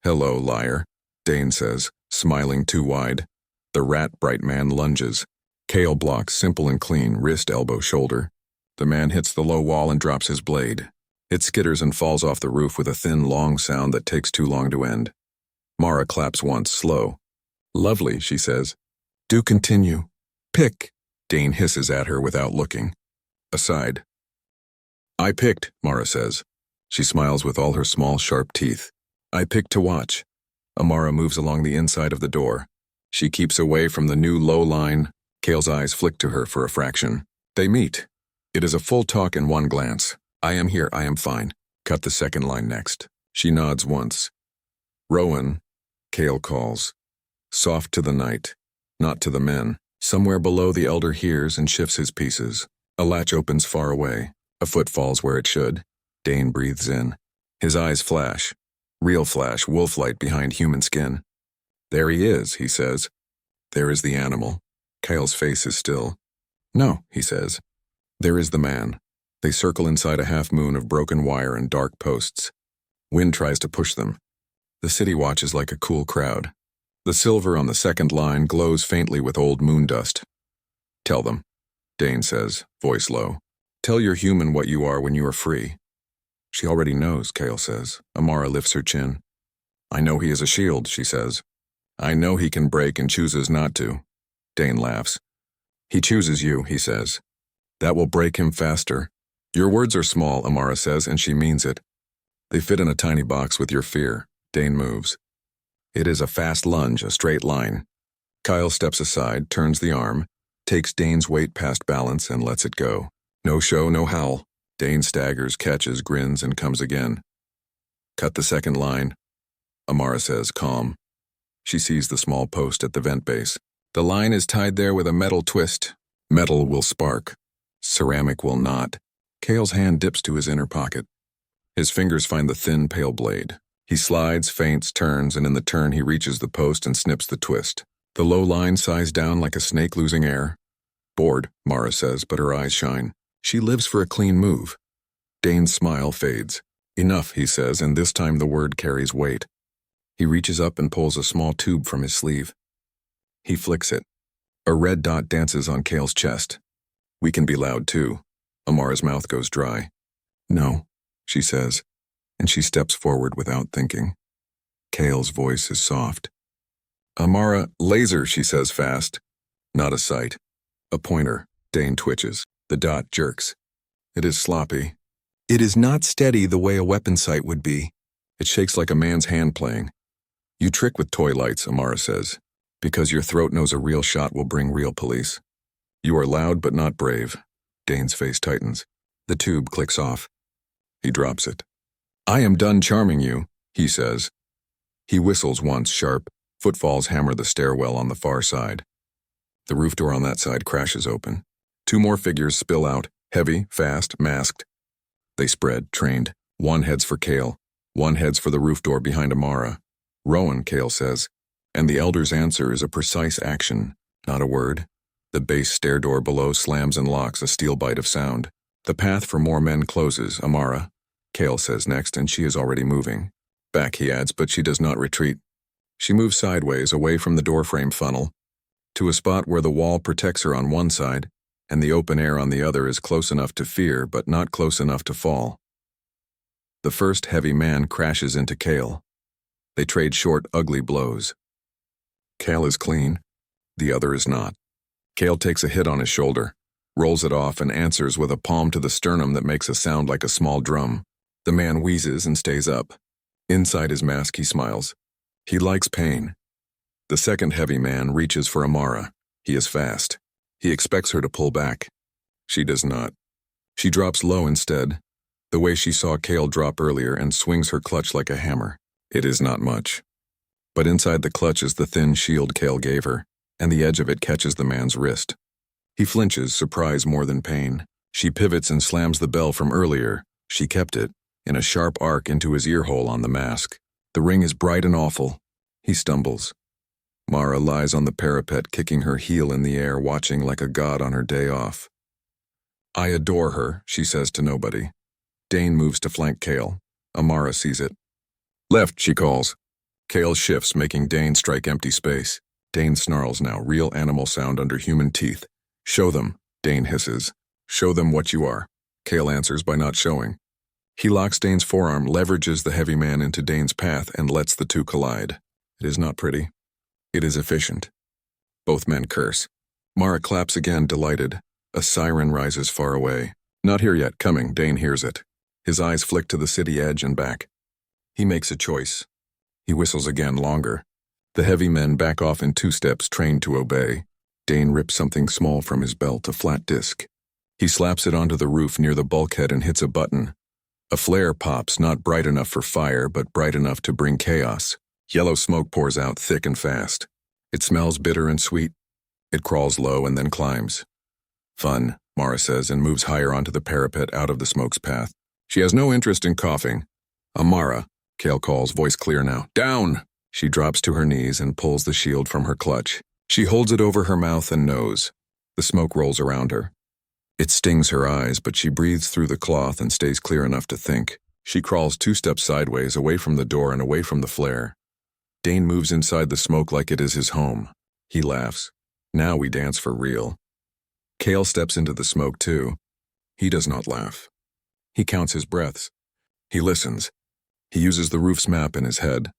Hello, liar, Dane says, smiling too wide. The rat-bright man lunges. Kale blocks, simple and clean, wrist, elbow, shoulder. The man hits the low wall and drops his blade. It skitters and falls off the roof with a thin, long sound that takes too long to end. Mara claps once, slow. Lovely, she says. Do continue. Pick, Dane hisses at her without looking. Aside. I picked, Mara says. She smiles with all her small, sharp teeth. I picked to watch. Amara moves along the inside of the door. She keeps away from the new low line. Kale's eyes flick to her for a fraction. They meet. It is a full talk in one glance. I am here, I am fine. Cut the second line next. She nods once. Rowan, Kale calls. Soft to the night, not to the men. Somewhere below the elder hears and shifts his pieces. A latch opens far away. A foot falls where it should. Dane breathes in. His eyes flash. Real flash, wolf light behind human skin. There he is, he says. There is the animal. Kale's face is still. No, he says. There is the man. They circle inside a half-moon of broken wire and dark posts. Wind tries to push them. The city watches like a cool crowd. The silver on the second line glows faintly with old moon dust. Tell them, Dane says, voice low. Tell your human what you are when you are free. She already knows, Kale says. Amara lifts her chin. I know he is a shield, she says. I know he can break and chooses not to. Dane laughs. He chooses you, he says. That will break him faster. Your words are small, Amara says, and she means it. They fit in a tiny box with your fear. Dane moves. It is a fast lunge, a straight line. Kyle steps aside, turns the arm, takes Dane's weight past balance, and lets it go. No show, no howl. Dane staggers, catches, grins, and comes again. Cut the second line, Amara says, calm. She sees the small post at the vent base. The line is tied there with a metal twist. Metal will spark. Ceramic will not. Cale's hand dips to his inner pocket. His fingers find the thin, pale blade. He slides, feints, turns, and in the turn he reaches the post and snips the twist. The low line sighs down like a snake losing air. Bored, Mara says, but her eyes shine. She lives for a clean move. Dane's smile fades. Enough, he says, and this time the word carries weight. He reaches up and pulls a small tube from his sleeve. He flicks it. A red dot dances on Cale's chest. We can be loud, too. Amara's mouth goes dry. No, she says, and she steps forward without thinking. Cale's voice is soft. Amara, laser, she says fast. Not a sight. A pointer. Dane twitches. The dot jerks. It is sloppy. It is not steady the way a weapon sight would be. It shakes like a man's hand playing. You trick with toy lights, Amara says, because your throat knows a real shot will bring real police. You are loud but not brave. Dane's face tightens. The tube clicks off. He drops it. I am done charming you, he says. He whistles once, sharp. Footfalls hammer the stairwell on the far side. The roof door on that side crashes open. Two more figures spill out, heavy, fast, masked. They spread, trained. One heads for Cale. One heads for the roof door behind Amara. Rowan, Cale says. And the elder's answer is a precise action, not a word. The base stair door below slams and locks, a steel bite of sound. The path for more men closes, Amara. Cale says next, and she is already moving. Back, he adds, but she does not retreat. She moves sideways, away from the doorframe funnel, to a spot where the wall protects her on one side, and the open air on the other is close enough to fear, but not close enough to fall. The first heavy man crashes into Cale. They trade short, ugly blows. Cale is clean. The other is not. Cale takes a hit on his shoulder, rolls it off, and answers with a palm to the sternum that makes a sound like a small drum. The man wheezes and stays up. Inside his mask, he smiles. He likes pain. The second heavy man reaches for Amara. He is fast. He expects her to pull back. She does not. She drops low instead, the way she saw Cale drop earlier, and swings her clutch like a hammer. It is not much. But inside the clutch is the thin shield Cale gave her, and the edge of it catches the man's wrist. He flinches, surprise more than pain. She pivots and slams the bell from earlier. She kept it, in a sharp arc into his ear hole on the mask. The ring is bright and awful. He stumbles. Mara lies on the parapet, kicking her heel in the air, watching like a god on her day off. I adore her, she says to nobody. Dane moves to flank Cale. Amara sees it. Left, she calls. Cale shifts, making Dane strike empty space. Dane snarls now, real animal sound under human teeth. Show them, Dane hisses. Show them what you are. Cale answers by not showing. He locks Dane's forearm, leverages the heavy man into Dane's path, and lets the two collide. It is not pretty. It is efficient. Both men curse. Mara claps again, delighted. A siren rises far away. Not here yet, coming. Dane hears it. His eyes flick to the city edge and back. He makes a choice. He whistles again, longer. The heavy men back off in 2 steps, trained to obey. Dane rips something small from his belt, a flat disc. He slaps it onto the roof near the bulkhead and hits a button. A flare pops, not bright enough for fire, but bright enough to bring chaos. Yellow smoke pours out, thick and fast. It smells bitter and sweet. It crawls low and then climbs. Fun, Mara says, and moves higher onto the parapet out of the smoke's path. She has no interest in coughing. Amara, Cale calls, voice clear now. Down! She drops to her knees and pulls the shield from her clutch. She holds it over her mouth and nose. The smoke rolls around her. It stings her eyes, but she breathes through the cloth and stays clear enough to think. She crawls 2 steps sideways, away from the door and away from the flare. Dane moves inside the smoke like it is his home. He laughs. Now we dance for real. Cale steps into the smoke too. He does not laugh. He counts his breaths. He listens. He uses the roof's map in his head.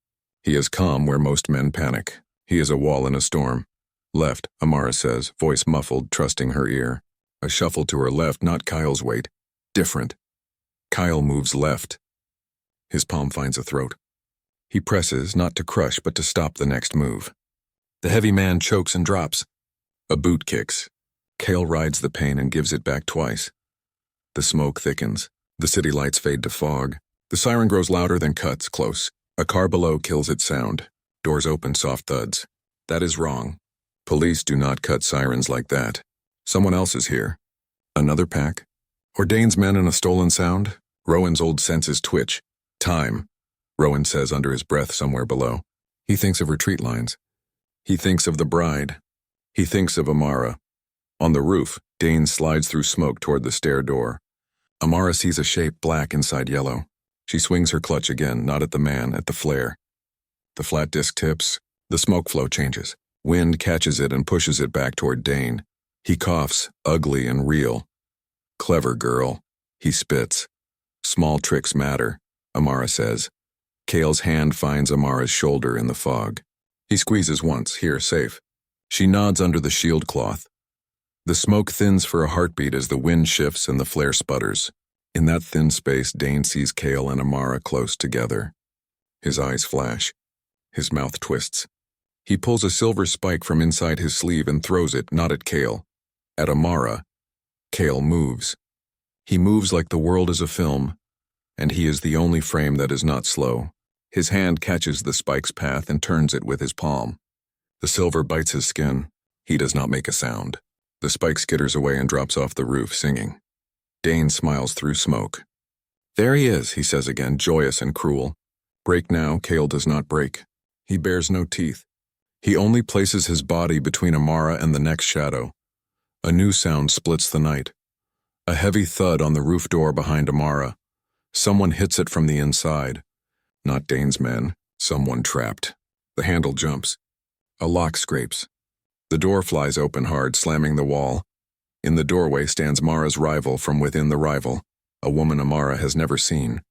He is calm where most men panic. He is a wall in a storm. Left, Amara says, voice muffled, trusting her ear. A shuffle to her left, not Kyle's weight. Different. Kyle moves left. His palm finds a throat. He presses, not to crush, but to stop the next move. The heavy man chokes and drops. A boot kicks. Kale rides the pain and gives it back twice. The smoke thickens. The city lights fade to fog. The siren grows louder, then cuts, close. A car below kills its sound. Doors open, soft thuds. That is wrong. Police do not cut sirens like that. Someone else is here. Another pack? Or Dane's men in a stolen sound? Rowan's old senses twitch. Time, Rowan says under his breath somewhere below. He thinks of retreat lines. He thinks of the bride. He thinks of Amara. On the roof, Dane slides through smoke toward the stair door. Amara sees a shape black inside yellow. She swings her clutch again, not at the man, at the flare. The flat disc tips. The smoke flow changes. Wind catches it and pushes it back toward Dane. He coughs, ugly and real. Clever girl. He spits. Small tricks matter, Amara says. Kale's hand finds Amara's shoulder in the fog. He squeezes once, here, safe. She nods under the shield cloth. The smoke thins for a heartbeat as the wind shifts and the flare sputters. In that thin space, Dane sees Kale and Amara close together. His eyes flash. His mouth twists. He pulls a silver spike from inside his sleeve and throws it, not at Kale. At Amara. Kale moves. He moves like the world is a film, and he is the only frame that is not slow. His hand catches the spike's path and turns it with his palm. The silver bites his skin. He does not make a sound. The spike skitters away and drops off the roof, singing. Dane smiles through smoke. There he is, he says again, joyous and cruel. Break now, Kale does not break. He bears no teeth. He only places his body between Amara and the next shadow. A new sound splits the night. A heavy thud on the roof door behind Amara. Someone hits it from the inside. Not Dane's men. Someone trapped. The handle jumps. A lock scrapes. The door flies open hard, slamming the wall. In the doorway stands Mara's rival from within the rival, a woman Amara has never seen.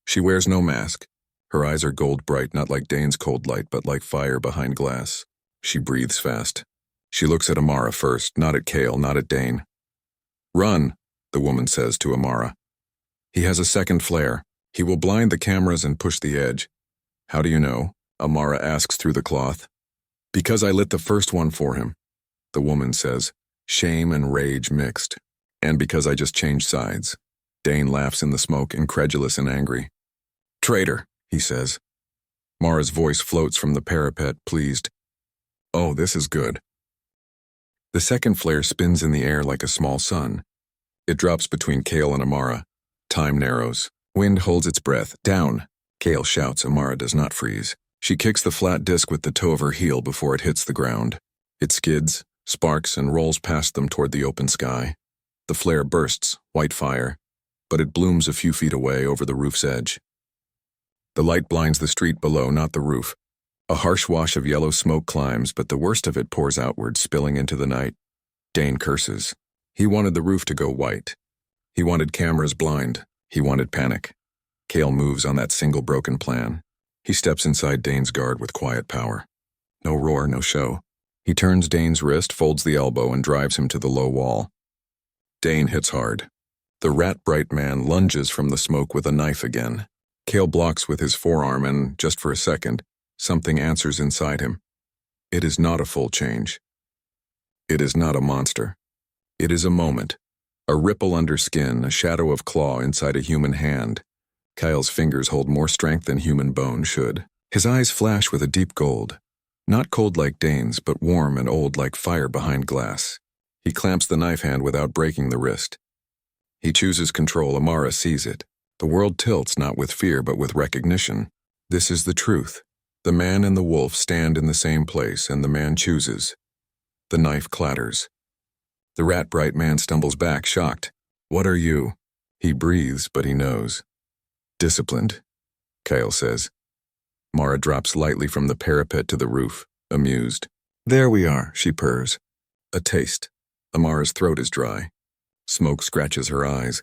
She wears no mask. Her eyes are gold bright, not like Dane's cold light, but like fire behind glass. She breathes fast. She looks at Amara first, not at Kale, not at Dane. Run, the woman says to Amara. He has a second flare. He will blind the cameras and push the edge. How do you know? Amara asks through the cloth. Because I lit the first one for him, the woman says, shame and rage mixed. And because I just changed sides. Dane laughs in the smoke, incredulous and angry. Traitor, he says. Mara's voice floats from the parapet, pleased. Oh, this is good. The second flare spins in the air like a small sun. It drops between Kale and Amara. Time narrows. Wind holds its breath. Down. Kale shouts. Amara does not freeze. She kicks the flat disc with the toe of her heel before it hits the ground. It skids, sparks, and rolls past them toward the open sky. The flare bursts, white fire, but it blooms a few feet away over the roof's edge. The light blinds the street below, not the roof. A harsh wash of yellow smoke climbs, but the worst of it pours outward, spilling into the night. Dane curses. He wanted the roof to go white. He wanted cameras blind. He wanted panic. Kale moves on that single broken plan. He steps inside Dane's guard with quiet power. No roar, no show. He turns Dane's wrist, folds the elbow, and drives him to the low wall. Dane hits hard. The rat-bright man lunges from the smoke with a knife again. Kale blocks with his forearm and, just for a second, something answers inside him. It is not a full change. It is not a monster. It is a moment. A ripple under skin, a shadow of claw inside a human hand. Kyle's fingers hold more strength than human bone should. His eyes flash with a deep gold. Not cold like Dane's, but warm and old like fire behind glass. He clamps the knife hand without breaking the wrist. He chooses control. Amara sees it. The world tilts not with fear but with recognition. This is the truth. The man and the wolf stand in the same place, and the man chooses. The knife clatters. The rat-bright man stumbles back, shocked. What are you? He breathes, but he knows. Disciplined, Kyle says. Mara drops lightly from the parapet to the roof, amused. There we are, she purrs. A taste. Amara's throat is dry. Smoke scratches her eyes.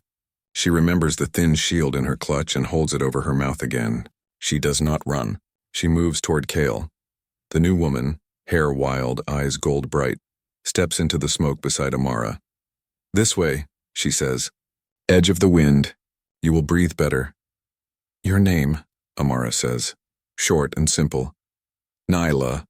She remembers the thin shield in her clutch and holds it over her mouth again. She does not run. She moves toward Kale. The new woman, hair wild, eyes gold bright, steps into the smoke beside Amara. "This way," she says. "Edge of the wind. You will breathe better." "Your name," Amara says, short and simple. "Nyla,"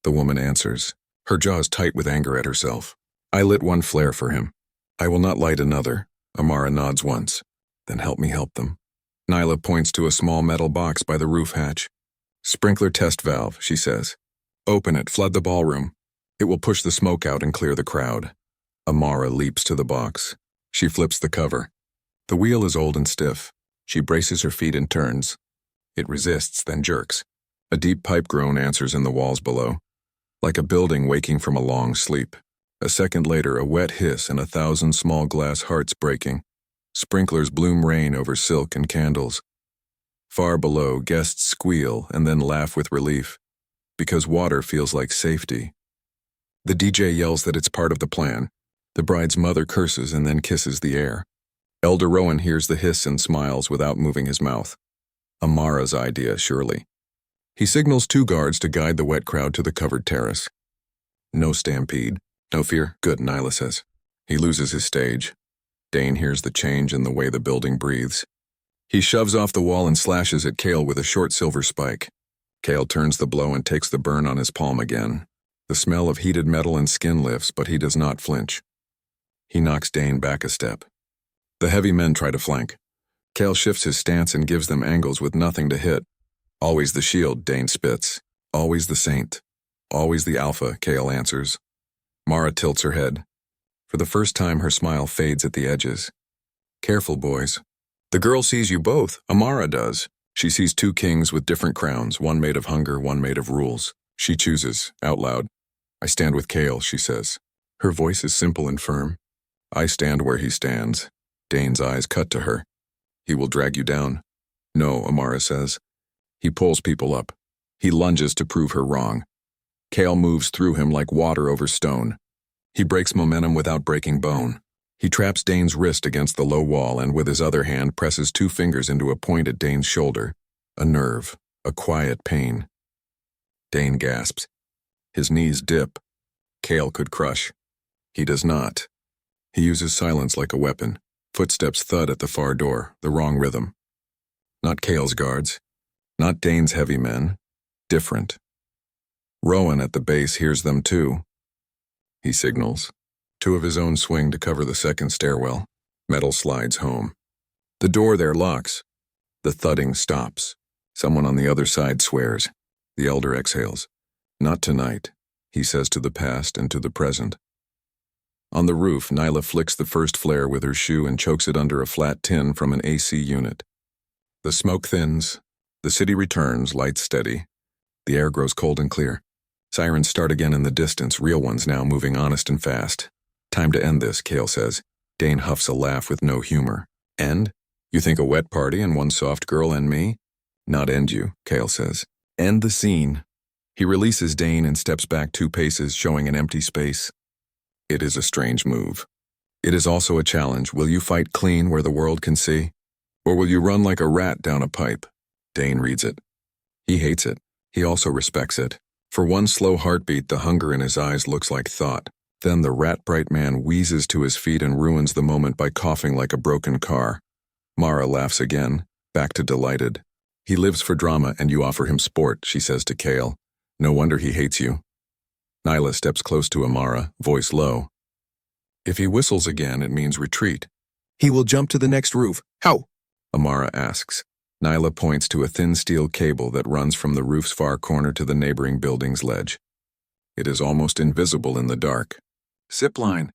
the woman answers, her jaws tight with anger at herself. "I lit one flare for him. I will not light another." Amara nods once. "Then help me help them." Nyla points to a small metal box by the roof hatch. "Sprinkler test valve," she says. "Open it, flood the ballroom. It will push the smoke out and clear the crowd." Amara leaps to the box. She flips the cover. The wheel is old and stiff. She braces her feet and turns. It resists, then jerks. A deep pipe groan answers in the walls below, like a building waking from a long sleep. A second later, a wet hiss and 1,000 small glass hearts breaking. Sprinklers bloom rain over silk and candles. Far below, guests squeal and then laugh with relief, because water feels like safety. The DJ yells that it's part of the plan. The bride's mother curses and then kisses the air. Elder Rowan hears the hiss and smiles without moving his mouth. Amara's idea, surely. He signals 2 guards to guide the wet crowd to the covered terrace. No stampede. No fear. Good, Nyla says. He loses his stage. Dane hears the change in the way the building breathes. He shoves off the wall and slashes at Kale with a short silver spike. Kale turns the blow and takes the burn on his palm again. The smell of heated metal and skin lifts, but he does not flinch. He knocks Dane back a step. The heavy men try to flank. Kale shifts his stance and gives them angles with nothing to hit. "Always the shield," Dane spits. "Always the saint. Always the alpha," Kale answers. Mara tilts her head. For the first time, her smile fades at the edges. "Careful, boys. The girl sees you both. Amara does. She sees 2 kings with different crowns, one made of hunger, one made of rules. She chooses, out loud. "I stand with Kale," she says. Her voice is simple and firm. "I stand where he stands." Dane's eyes cut to her. "He will drag you down." "No," Amara says. He pulls people up. He lunges to prove her wrong. Kale moves through him like water over stone. He breaks momentum without breaking bone. He traps Dane's wrist against the low wall and with his other hand presses 2 fingers into a point at Dane's shoulder. A nerve, a quiet pain. Dane gasps. His knees dip. Kale could crush. He does not. He uses silence like a weapon. Footsteps thud at the far door, the wrong rhythm. Not Kale's guards. Not Dane's heavy men. Different. Rowan at the base hears them too. He signals. 2 of his own swing to cover the second stairwell. Metal slides home. The door there locks. The thudding stops. Someone on the other side swears. The elder exhales. "Not tonight," he says to the past and to the present. On the roof, Nyla flicks the first flare with her shoe and chokes it under a flat tin from an AC unit. The smoke thins. The city returns, lights steady. The air grows cold and clear. Sirens start again in the distance, real ones now moving honest and fast. "Time to end this," Kale says. Dane huffs a laugh with no humor. "End? You think a wet party and 1 soft girl and me?" "Not end you," Kale says. "End the scene." He releases Dane and steps back 2 paces, showing an empty space. It is a strange move. It is also a challenge. Will you fight clean where the world can see? Or will you run like a rat down a pipe? Dane reads it. He hates it. He also respects it. For 1 slow heartbeat, the hunger in his eyes looks like thought. Then the rat-bright man wheezes to his feet and ruins the moment by coughing like a broken car. Mara laughs again, back to delighted. "He lives for drama and you offer him sport," she says to Kale. "No wonder he hates you." Nyla steps close to Amara, voice low. "If he whistles again, it means retreat." "He will jump to the next roof. How?" Amara asks. Nyla points to a thin steel cable that runs from the roof's far corner to the neighboring building's ledge. It is almost invisible in the dark. "Zipline."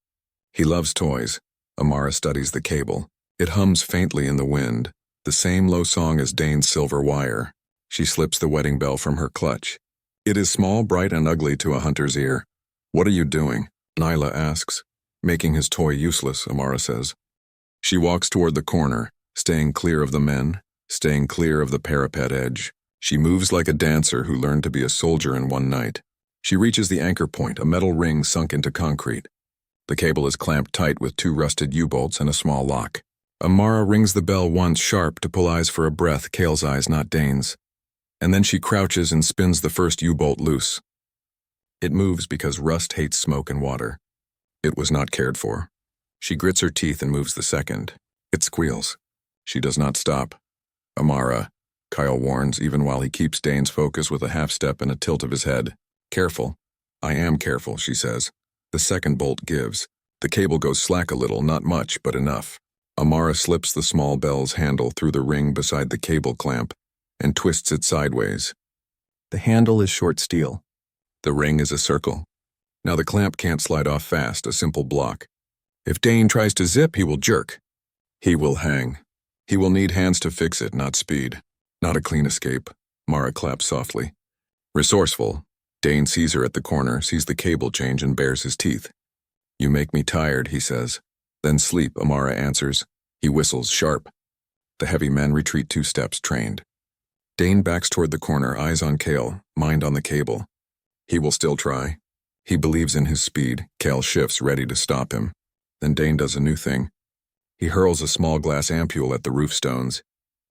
He loves toys. Amara studies the cable. It hums faintly in the wind, the same low song as Dane's silver wire. She slips the wedding bell from her clutch. It is small, bright, and ugly to a hunter's ear. "What are you doing?" Nyla asks. "Making his toy useless," Amara says. She walks toward the corner, staying clear of the men, staying clear of the parapet edge. She moves like a dancer who learned to be a soldier in 1 night. She reaches the anchor point, a metal ring sunk into concrete. The cable is clamped tight with 2 rusted U-bolts and a small lock. Amara rings the bell once sharp to pull eyes for a breath, Kale's eyes, not Dane's. And then she crouches and spins the first U-bolt loose. It moves because Rust hates smoke and water. It was not cared for. She grits her teeth and moves the second. It squeals. She does not stop. Amara, Kyle warns even while he keeps Dane's focus with a half-step and a tilt of his head. Careful. I am careful, she says. The second bolt gives. The cable goes slack a little, not much, but enough. Amara slips the small bell's handle through the ring beside the cable clamp and twists it sideways. The handle is short steel. The ring is a circle. Now the clamp can't slide off fast, a simple block. If Dane tries to zip, he will jerk. He will hang. He will need hands to fix it, not speed. Not a clean escape. Mara claps softly. Resourceful. Dane sees her at the corner, sees the cable change, and bares his teeth. You make me tired, he says. Then sleep, Amara answers. He whistles sharp. The heavy men retreat 2 steps, trained. Dane backs toward the corner, eyes on Kale, mind on the cable. He will still try. He believes in his speed. Kale shifts, ready to stop him. Then Dane does a new thing. He hurls a small glass ampule at the roof stones.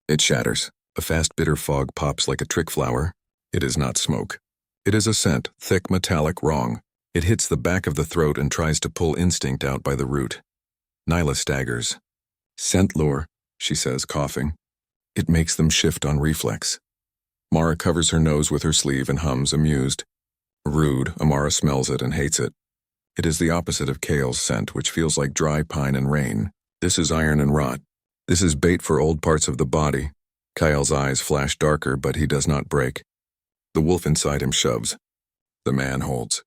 It shatters. A fast, bitter fog pops like a trick flower. It is not smoke. It is a scent, thick, metallic, wrong. It hits the back of the throat and tries to pull instinct out by the root. Nyla staggers. Scent lure, she says, coughing. It makes them shift on reflex. Mara covers her nose with her sleeve and hums, amused. Rude, Amara smells it and hates it. It is the opposite of Kale's scent, which feels like dry pine and rain. This is iron and rot. This is bait for old parts of the body. Kyle's eyes flash darker, but he does not break. The wolf inside him shoves. The man holds.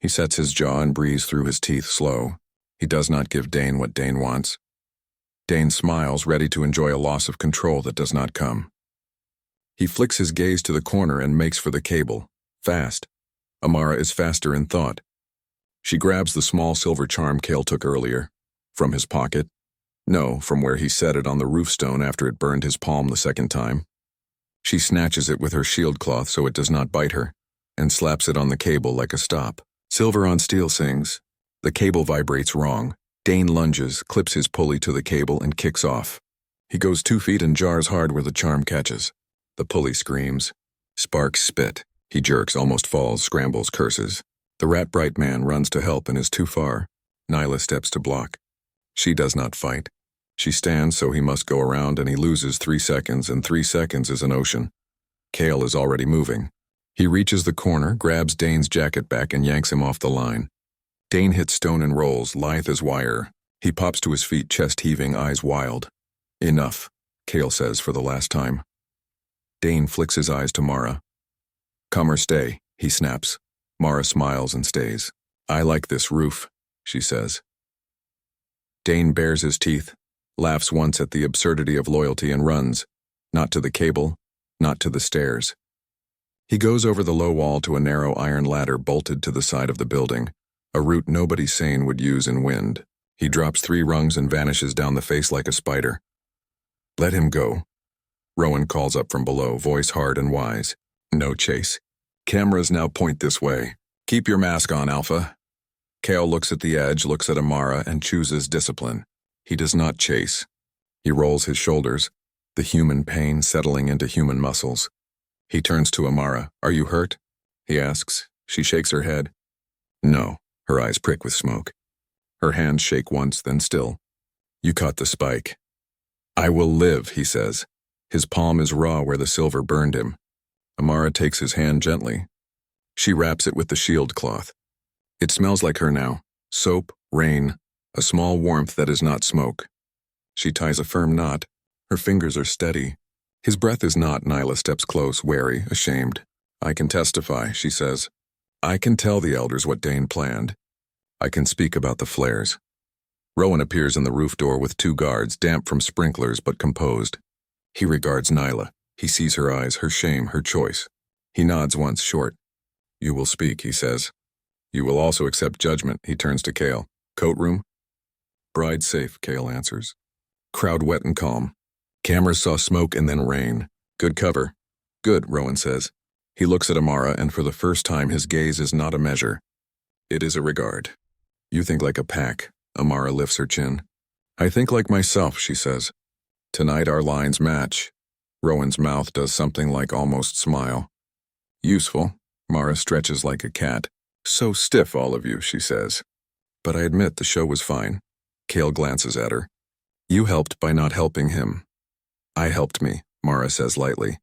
He sets his jaw and breathes through his teeth slow. He does not give Dane what Dane wants. Dane smiles, ready to enjoy a loss of control that does not come. He flicks his gaze to the corner and makes for the cable. Fast. Amara is faster in thought. She grabs the small silver charm Kale took earlier. From his pocket. No, from where he set it on the roof stone after it burned his palm the second time. She snatches it with her shield cloth so it does not bite her, and slaps it on the cable like a stop. Silver on steel sings. The cable vibrates wrong. Dane lunges, clips his pulley to the cable, and kicks off. He goes 2 feet and jars hard where the charm catches. The pulley screams. Sparks spit. He jerks, almost falls, scrambles, curses. The rat-bright man runs to help and is too far. Nyla steps to block. She does not fight. She stands, so he must go around, and he loses 3 seconds, and 3 seconds is an ocean. Kale is already moving. He reaches the corner, grabs Dane's jacket back, and yanks him off the line. Dane hits stone and rolls, lithe as wire. He pops to his feet, chest heaving, eyes wild. Enough, Kale says for the last time. Dane flicks his eyes to Mara. Come or stay, he snaps. Mara smiles and stays. I like this roof, she says. Dane bares his teeth, laughs once at the absurdity of loyalty and runs. Not to the cable, not to the stairs. He goes over the low wall to a narrow iron ladder bolted to the side of the building, a route nobody sane would use in wind. He drops 3 rungs and vanishes down the face like a spider. Let him go. Rowan calls up from below, voice hard and wise. No chase. Cameras now point this way. Keep your mask on, Alpha. Kale looks at the edge, looks at Amara, and chooses discipline. He does not chase. He rolls his shoulders, the human pain settling into human muscles. He turns to Amara. Are you hurt? He asks. She shakes her head. No. Her eyes prick with smoke. Her hands shake once, then still. You caught the spike. I will live, he says. His palm is raw where the silver burned him. Amara takes his hand gently. She wraps it with the shield cloth. It smells like her now. Soap, rain, a small warmth that is not smoke. She ties a firm knot. Her fingers are steady. His breath is not. Nyla steps close, wary, ashamed. I can testify, she says. I can tell the elders what Dane planned. I can speak about the flares. Rowan appears in the roof door with 2 guards, damp from sprinklers but composed. He regards Nyla. He sees her eyes, her shame, her choice. He nods once, short. You will speak, he says. You will also accept judgment, he turns to Kale. Coat room? Bride safe, Kale answers. Crowd wet and calm. Cameras saw smoke and then rain. Good cover. Good, Rowan says. He looks at Amara, and for the first time his gaze is not a measure. It is a regard. You think like a pack. Amara lifts her chin. I think like myself, she says. Tonight our lines match. Rowan's mouth does something like almost smile. Useful. Mara stretches like a cat. So stiff, all of you, she says. But I admit the show was fine. Cale glances at her. You helped by not helping him. I helped me, Mara says lightly.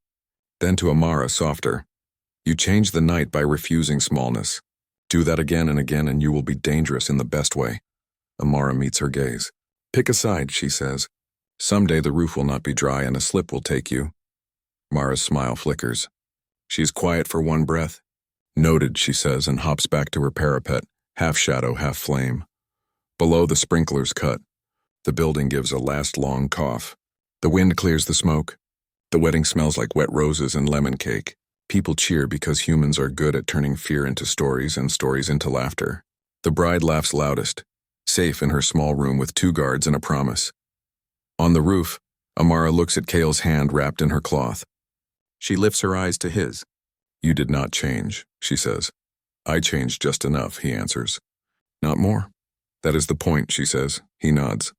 Then to Amara, softer. You changed the night by refusing smallness. Do that again and again and you will be dangerous in the best way. Amara meets her gaze. Pick a side, she says. Someday the roof will not be dry and a slip will take you. Mara's smile flickers. She's quiet for one breath. Noted, she says, and hops back to her parapet, half shadow, half flame. Below, the sprinklers cut. The building gives a last long cough. The wind clears the smoke. The wedding smells like wet roses and lemon cake. People cheer because humans are good at turning fear into stories and stories into laughter. The bride laughs loudest, safe in her small room with 2 guards and a promise. On the roof, Amara looks at Cale's hand wrapped in her cloth. She lifts her eyes to his. You did not change, she says. I changed just enough, he answers. Not more. That is the point, she says. He nods.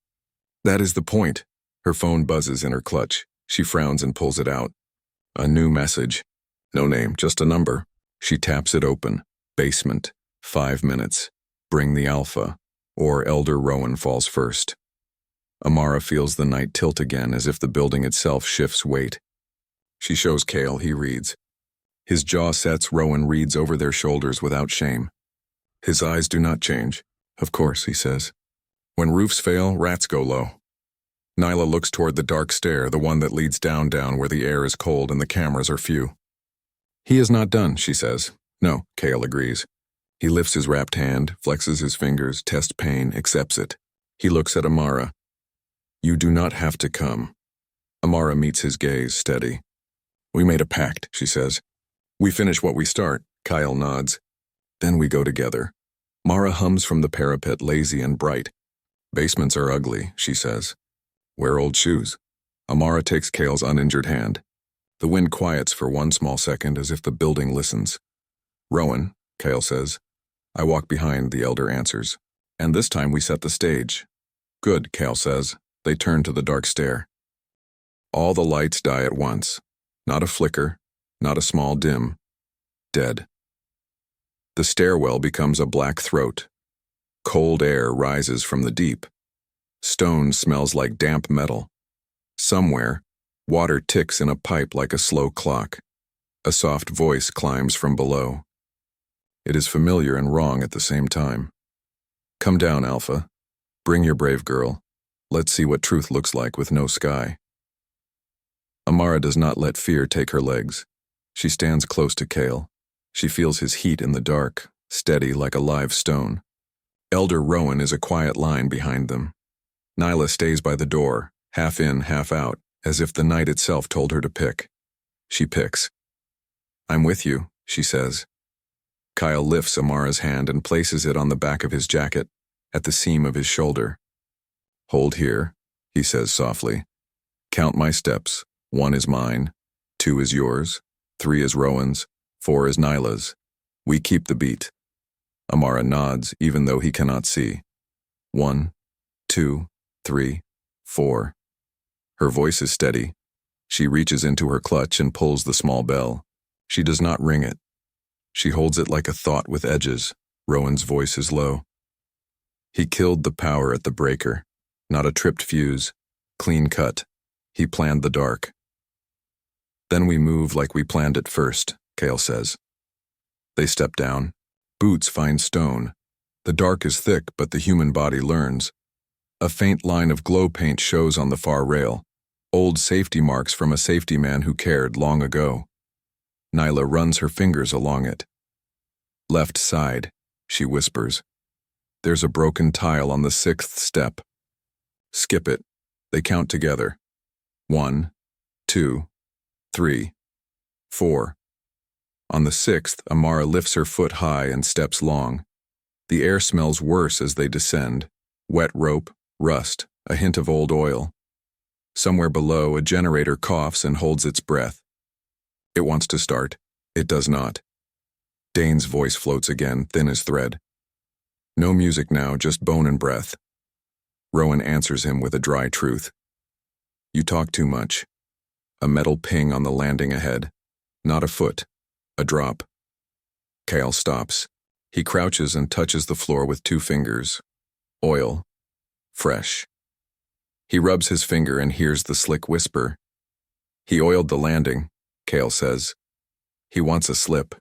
That is the point. Her phone buzzes in her clutch. She frowns and pulls it out. A new message. No name, just a number. She taps it open. Basement. 5 minutes. Bring the alpha. Or Elder Rowan falls first. Amara feels the night tilt again as if the building itself shifts weight. She shows Cale, he reads. His jaw sets, Rowan reads over their shoulders without shame. His eyes do not change. Of course, he says. When roofs fail, rats go low. Nyla looks toward the dark stair, the one that leads down where the air is cold and the cameras are few. He is not done, she says. No, Cale agrees. He lifts his wrapped hand, flexes his fingers, tests pain, accepts it. He looks at Amara. You do not have to come. Amara meets his gaze, steady. We made a pact, she says. We finish what we start, Kyle nods. Then we go together. Mara hums from the parapet, lazy and bright. Basements are ugly, she says. Wear old shoes. Amara takes Cale's uninjured hand. The wind quiets for one small second as if the building listens. Rowan, Cale says. I walk behind, the elder answers. And this time we set the stage. Good, Cale says. They turn to the dark stair. All the lights die at once. Not a flicker, not a small dim. Dead. The stairwell becomes a black throat. Cold air rises from the deep. Stone smells like damp metal. Somewhere, water ticks in a pipe like a slow clock. A soft voice climbs from below. It is familiar and wrong at the same time. Come down, Alpha. Bring your brave girl. Let's see what truth looks like with no sky. Amara does not let fear take her legs. She stands close to Cale. She feels his heat in the dark, steady like a live stone. Elder Rowan is a quiet line behind them. Nyla stays by the door, half in, half out, as if the night itself told her to pick. She picks. I'm with you, she says. Kyle lifts Amara's hand and places it on the back of his jacket, at the seam of his shoulder. Hold here, he says softly. Count my steps. 1 is mine, 2 is yours, 3 is Rowan's, 4 is Nyla's. We keep the beat. Amara nods, even though he cannot see. 1, 2, 3, 4. Her voice is steady. She reaches into her clutch and pulls the small bell. She does not ring it. She holds it like a thought with edges. Rowan's voice is low. He killed the power at the breaker. Not a tripped fuse. Clean cut. He planned the dark. Then we move like we planned it first, Cale says. They step down. Boots find stone. The dark is thick, but the human body learns. A faint line of glow paint shows on the far rail. Old safety marks from a safety man who cared long ago. Nyla runs her fingers along it. Left side, she whispers. There's a broken tile on the 6th step. Skip it. They count together. 1, 2, 3, 4. On the 6th, Amara lifts her foot high and steps long. The air smells worse as they descend. Wet rope, rust, a hint of old oil. Somewhere below, a generator coughs and holds its breath. It wants to start. It does not. Dane's voice floats again, thin as thread. No music now, just bone and breath. Rowan answers him with a dry truth. You talk too much. A metal ping on the landing ahead. Not a foot. A drop. Kyle stops. He crouches and touches the floor with 2 fingers. Oil. Fresh. He rubs his finger and hears the slick whisper. He oiled the landing, Kale says. He wants a slip.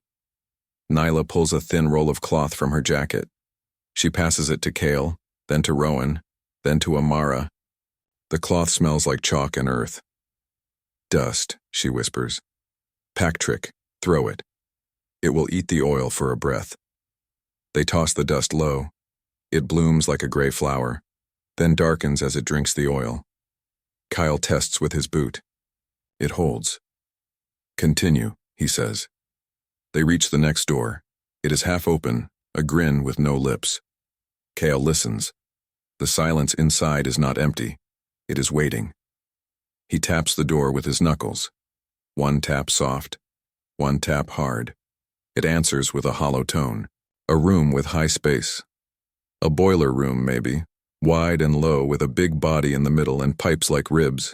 Nyla pulls a thin roll of cloth from her jacket. She passes it to Kale, then to Rowan, then to Amara. The cloth smells like chalk and earth. Dust, she whispers. Pack trick, throw it. It will eat the oil for a breath. They toss the dust low. It blooms like a gray flower, then darkens as it drinks the oil. Kyle tests with his boot. It holds. Continue, he says. They reach the next door. It is half open, a grin with no lips. Kale listens. The silence inside is not empty. It is waiting. He taps the door with his knuckles. 1 tap soft, 1 tap hard. It answers with a hollow tone. A room with high space. A boiler room, maybe, wide and low with a big body in the middle and pipes like ribs.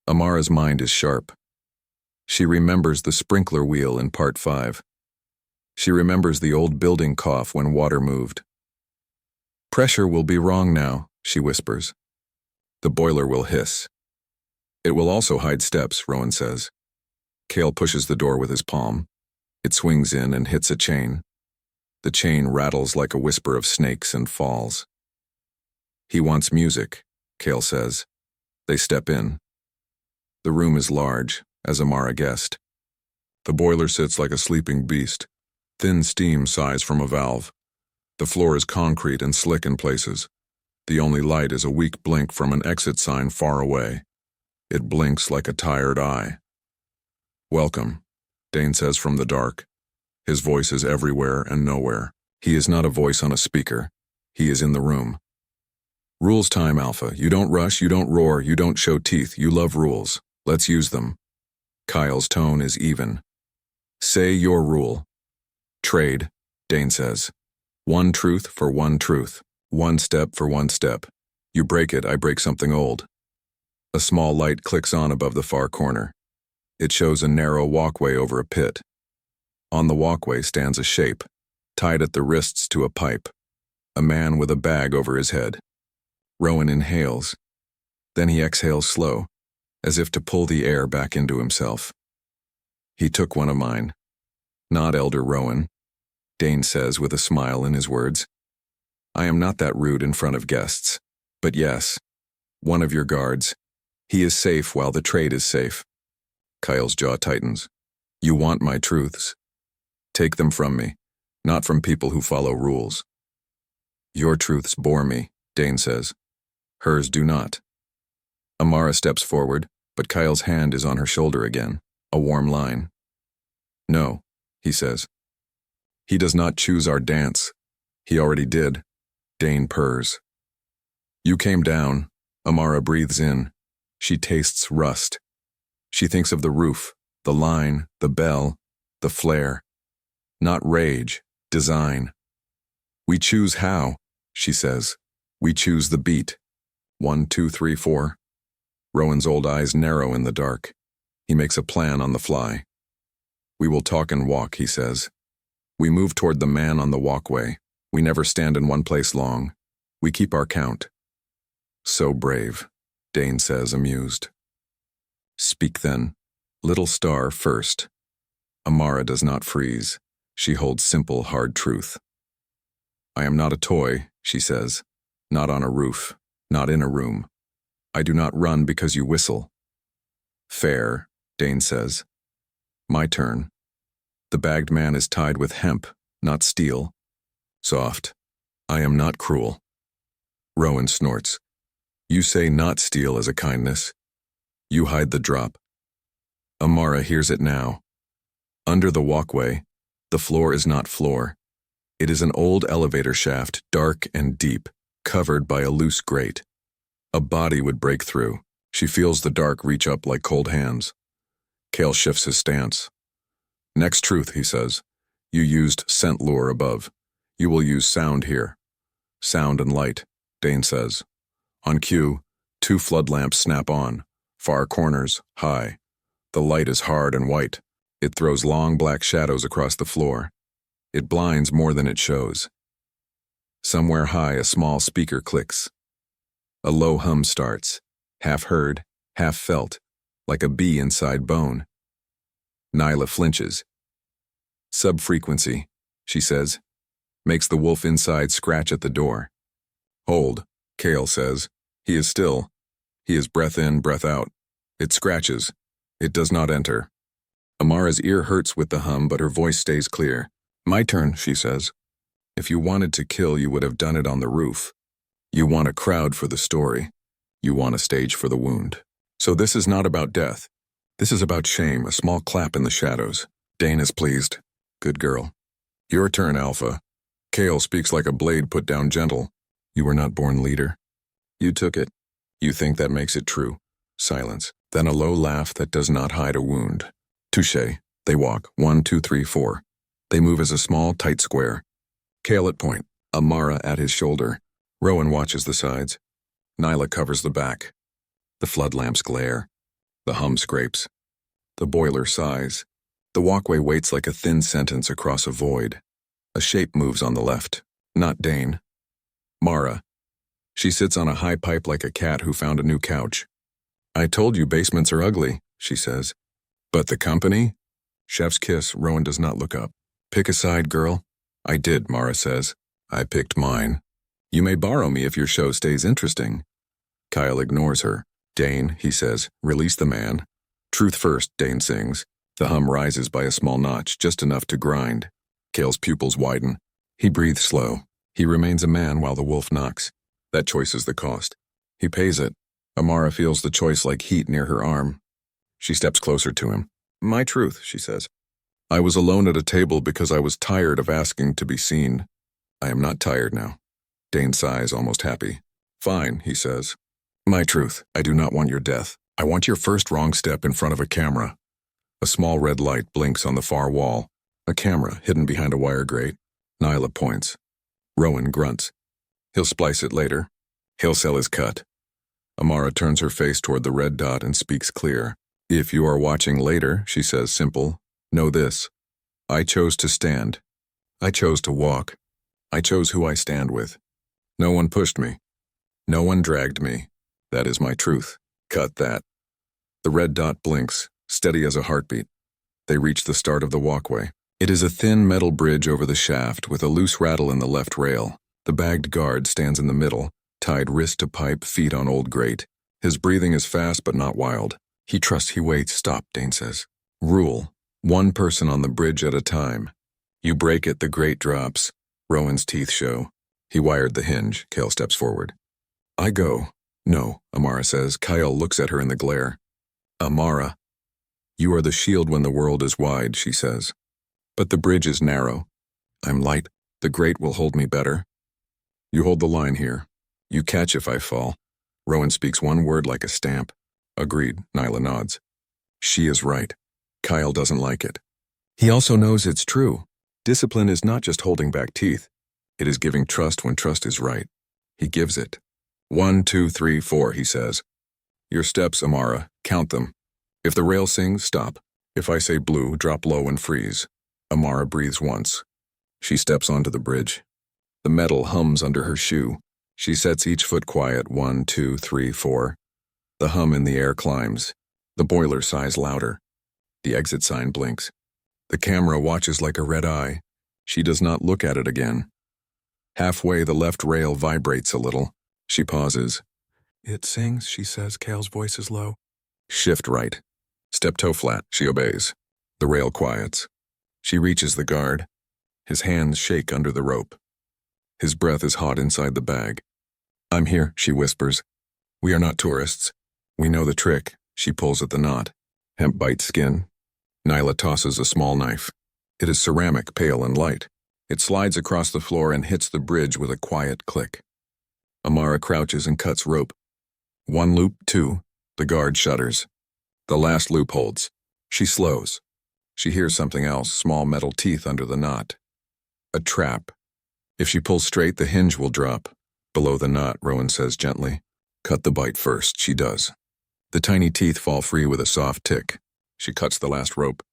Amara's mind is sharp. She remembers the sprinkler wheel in Part 5. She remembers the old building cough when water moved. Pressure will be wrong now, she whispers. The boiler will hiss. It will also hide steps, Rowan says. Kale pushes the door with his palm. It swings in and hits a chain. The chain rattles like a whisper of snakes and falls. He wants music, Kale says. They step in. The room is large, as Amara guessed. The boiler sits like a sleeping beast. Thin steam sighs from a valve. The floor is concrete and slick in places. The only light is a weak blink from an exit sign far away. It blinks like a tired eye. Welcome, Dane says from the dark. His voice is everywhere and nowhere. He is not a voice on a speaker. He is in the room. Rules time, Alpha. You don't rush, you don't roar, you don't show teeth. You love rules. Let's use them. Kyle's tone is even. Say your rule. Trade, Dane says. 1 truth for 1 truth. 1 step for 1 step. You break it, I break something old. A small light clicks on above the far corner. It shows a narrow walkway over a pit. On the walkway stands a shape, tied at the wrists to a pipe. A man with a bag over his head. Rowan inhales. Then he exhales slow, as if to pull the air back into himself. He took one of mine. Not Elder Rowan, Dane says with a smile in his words. I am not that rude in front of guests. But yes, one of your guards. He is safe while the trade is safe. Kyle's jaw tightens. You want my truths. Take them from me, not from people who follow rules. Your truths bore me, Dane says. Hers do not. Amara steps forward, but Kyle's hand is on her shoulder again, a warm line. No, he says. He does not choose our dance. He already did. Dane purrs. You came down. Amara breathes in. She tastes rust. She thinks of the roof, the line, the bell, the flare. Not rage, design. We choose how, she says. We choose the beat. 1, 2, 3, 4. Rowan's old eyes narrow in the dark. He makes a plan on the fly. We will talk and walk, he says. We move toward the man on the walkway. We never stand in one place long. We keep our count. So brave, Dane says, amused. Speak then. Little star first. Amara does not freeze. She holds simple, hard truth. I am not a toy, she says. Not on a roof. Not in a room. I do not run because you whistle. Fair, Dane says. My turn. The bagged man is tied with hemp, not steel. Soft. I am not cruel. Rowan snorts. You say not steal as a kindness. You hide the drop. Amara hears it now. Under the walkway, the floor is not floor. It is an old elevator shaft, dark and deep, covered by a loose grate. A body would break through. She feels the dark reach up like cold hands. Kale shifts his stance. Next truth, he says. You used scent lure above. You will use sound here. Sound and light, Dane says. On cue, 2 flood lamps snap on. Far corners, high. The light is hard and white. It throws long black shadows across the floor. It blinds more than it shows. Somewhere high, a small speaker clicks. A low hum starts, half heard, half felt, like a bee inside bone. Nyla flinches. Subfrequency, she says, makes the wolf inside scratch at the door. Hold, Cale says. He is still. He is breath in, breath out. It scratches. It does not enter. Amara's ear hurts with the hum, but her voice stays clear. My turn, she says. If you wanted to kill, you would have done it on the roof. You want a crowd for the story. You want a stage for the wound. So this is not about death. This is about shame, a small clap in the shadows. Dane is pleased. Good girl. Your turn, Alpha. Cale speaks like a blade put down gentle. You were not born leader. You took it. You think that makes it true. Silence. Then a low laugh that does not hide a wound. Touché. They walk. 1, 2, 3, 4. They move as a small, tight square. Cale at point. Amara at his shoulder. Rowan watches the sides. Nyla covers the back. The flood lamps glare. The hum scrapes. The boiler sighs. The walkway waits like a thin sentence across a void. A shape moves on the left. Not Dane. Mara. She sits on a high pipe like a cat who found a new couch. I told you basements are ugly, she says. But the company? Chef's kiss. Rowan does not look up. Pick a side, girl. I did, Mara says. I picked mine. You may borrow me if your show stays interesting. Kyle ignores her. Dane, he says, release the man. Truth first, Dane sings. The hum rises by a small notch, just enough to grind. Cale's pupils widen. He breathes slow. He remains a man while the wolf knocks. That choice is the cost. He pays it. Amara feels the choice like heat near her arm. She steps closer to him. My truth, she says. I was alone at a table because I was tired of asking to be seen. I am not tired now. Dane sighs, almost happy. Fine, he says. My truth, I do not want your death. I want your first wrong step in front of a camera. A small red light blinks on the far wall. A camera hidden behind a wire grate. Nyla points. Rowan grunts. He'll splice it later. He'll sell his cut. Amara turns her face toward the red dot and speaks clear. If you are watching later, she says simple, know this. I chose to stand. I chose to walk. I chose who I stand with. No one pushed me. No one dragged me. That is my truth. Cut that. The red dot blinks, steady as a heartbeat. They reach the start of the walkway. It is a thin metal bridge over the shaft with a loose rattle in the left rail. The bagged guard stands in the middle, tied wrist to pipe, feet on old grate. His breathing is fast but not wild. He trusts, he waits. Stop, Dane says. Rule. One person on the bridge at a time. You break it, the grate drops. Rowan's teeth show. He wired the hinge. Cale steps forward. I go. No, Amara says. Kyle looks at her in the glare. Amara. You are the shield when the world is wide, she says. But the bridge is narrow. I'm light. The grate will hold me better. You hold the line here. You catch if I fall. Rowan speaks one word like a stamp. Agreed, Nyla nods. She is right. Kyle doesn't like it. He also knows it's true. Discipline is not just holding back teeth. It is giving trust when trust is right. He gives it. 1, 2, 3, 4, he says. Your steps, Amara. Count them. If the rail sings, stop. If I say blue, drop low and freeze. Amara breathes once. She steps onto the bridge. The metal hums under her shoe. She sets each foot quiet. 1, 2, 3, 4. The hum in the air climbs. The boiler sighs louder. The exit sign blinks. The camera watches like a red eye. She does not look at it again. Halfway, the left rail vibrates a little. She pauses. It sings, she says. Cale's voice is low. Shift right. Step toe flat. She obeys. The rail quiets. She reaches the guard. His hands shake under the rope. His breath is hot inside the bag. I'm here, she whispers. We are not tourists. We know the trick. She pulls at the knot. Hemp bites skin. Nyla tosses a small knife. It is ceramic, pale and light. It slides across the floor and hits the bridge with a quiet click. Amara crouches and cuts rope. 1 loop, 2. The guard shudders. The last loop holds. She slows. She hears something else, small metal teeth under the knot. A trap. If she pulls straight, the hinge will drop. Below the knot, Rowan says gently. Cut the bite first, she does. The tiny teeth fall free with a soft tick. She cuts the last rope.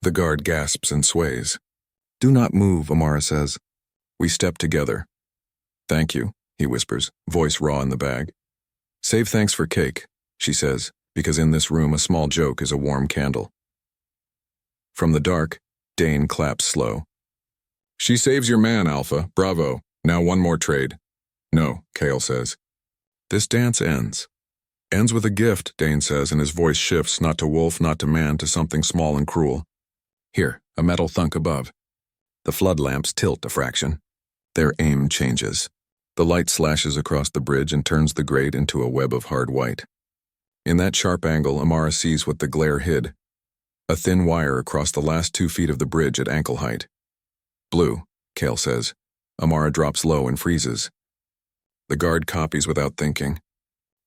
The guard gasps and sways. Do not move, Amara says. We step together. Thank you, he whispers, voice raw in the bag. Save thanks for cake, she says, because in this room a small joke is a warm candle. From the dark, Dane claps slow. She saves your man, Alpha. Bravo. Now one more trade. No, Kale says. This dance ends. Ends with a gift, Dane says, and his voice shifts not to wolf, not to man, to something small and cruel. Here, a metal thunk above. The flood lamps tilt a fraction. Their aim changes. The light slashes across the bridge and turns the grate into a web of hard white. In that sharp angle, Amara sees what the glare hid. A thin wire across the last 2 feet of the bridge at ankle height. Blue, Kale says. Amara drops low and freezes. The guard copies without thinking.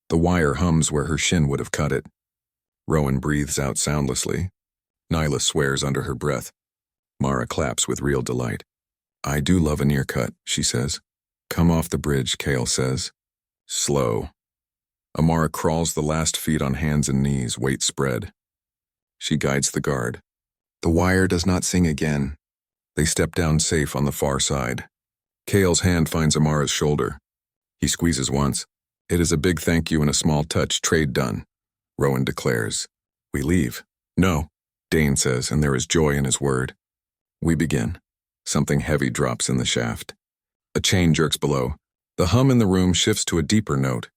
The wire hums where her shin would have cut it. Rowan breathes out soundlessly. Nyla swears under her breath. Mara claps with real delight. I do love a near cut, she says. Come off the bridge, Kale says. Slow. Amara crawls the last feet on hands and knees, weight spread. She guides the guard. The wire does not sing again. They step down safe on the far side. Kale's hand finds Amara's shoulder. He squeezes once. It is a big thank you and a small touch, trade done, Rowan declares. We leave. No, Dane says, and there is joy in his word. We begin. Something heavy drops in the shaft. A chain jerks below. The hum in the room shifts to a deeper note.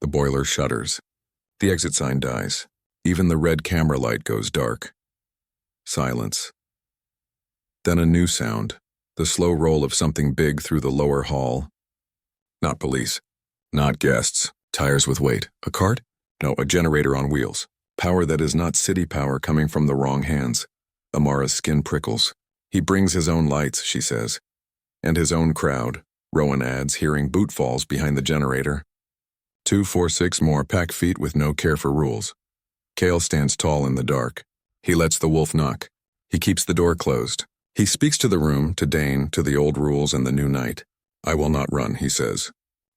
The boiler shudders. The exit sign dies. Even the red camera light goes dark. Silence. Then a new sound, the slow roll of something big through the lower hall. Not police. Not guests. Tires with weight. A cart? No, a generator on wheels. Power that is not city power coming from the wrong hands. Amara's skin prickles. He brings his own lights, she says. And his own crowd, Rowan adds, hearing boot falls behind the generator. 2, 4, 6 more pack feet with no care for rules. Kale stands tall in the dark. He lets the wolf knock. He keeps the door closed. He speaks to the room, to Dane, to the old rules and the new night. I will not run, he says.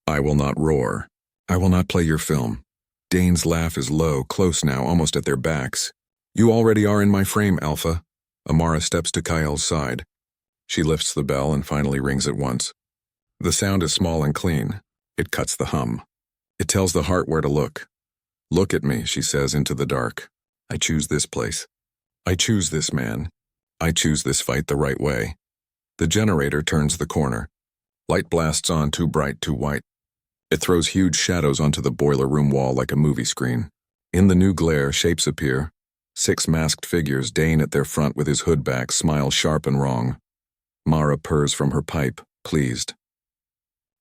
I will not roar. I will not play your film. Dane's laugh is low, close now, almost at their backs. You already are in my frame, Alpha. Amara steps to Kyle's side. She lifts the bell and finally rings at once. The sound is small and clean. It cuts the hum. It tells the heart where to look. Look at me, she says into the dark. I choose this place. I choose this man. I choose this fight the right way. The generator turns the corner. Light blasts on, too bright, too white. It throws huge shadows onto the boiler room wall like a movie screen. In the new glare, shapes appear. 6 masked figures, Dane at their front with his hood back, smile sharp and wrong. Mara purrs from her pipe, pleased.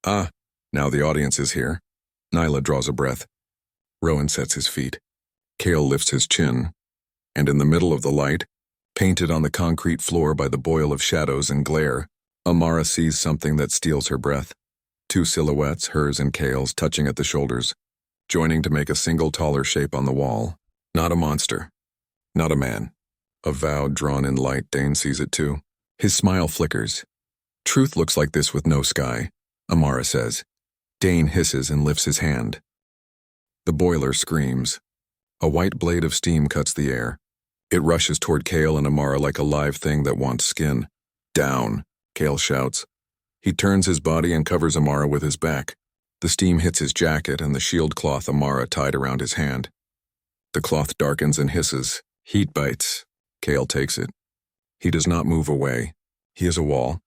Ah, now the audience is here. Nyla draws a breath. Rowan sets his feet. Kale lifts his chin. And in the middle of the light, painted on the concrete floor by the boil of shadows and glare, Amara sees something that steals her breath. 2 silhouettes, hers and Kale's, touching at the shoulders, joining to make a single taller shape on the wall. Not a monster. Not a man. Avowed, drawn in light, Dane sees it too. His smile flickers. Truth looks like this with no sky, Amara says. Dane hisses and lifts his hand. The boiler screams. A white blade of steam cuts the air. It rushes toward Kale and Amara like a live thing that wants skin. Down, Kale shouts. He turns his body and covers Amara with his back. The steam hits his jacket and the shield cloth Amara tied around his hand. The cloth darkens and hisses. Heat bites. Kale takes it. He does not move away. He is a wall.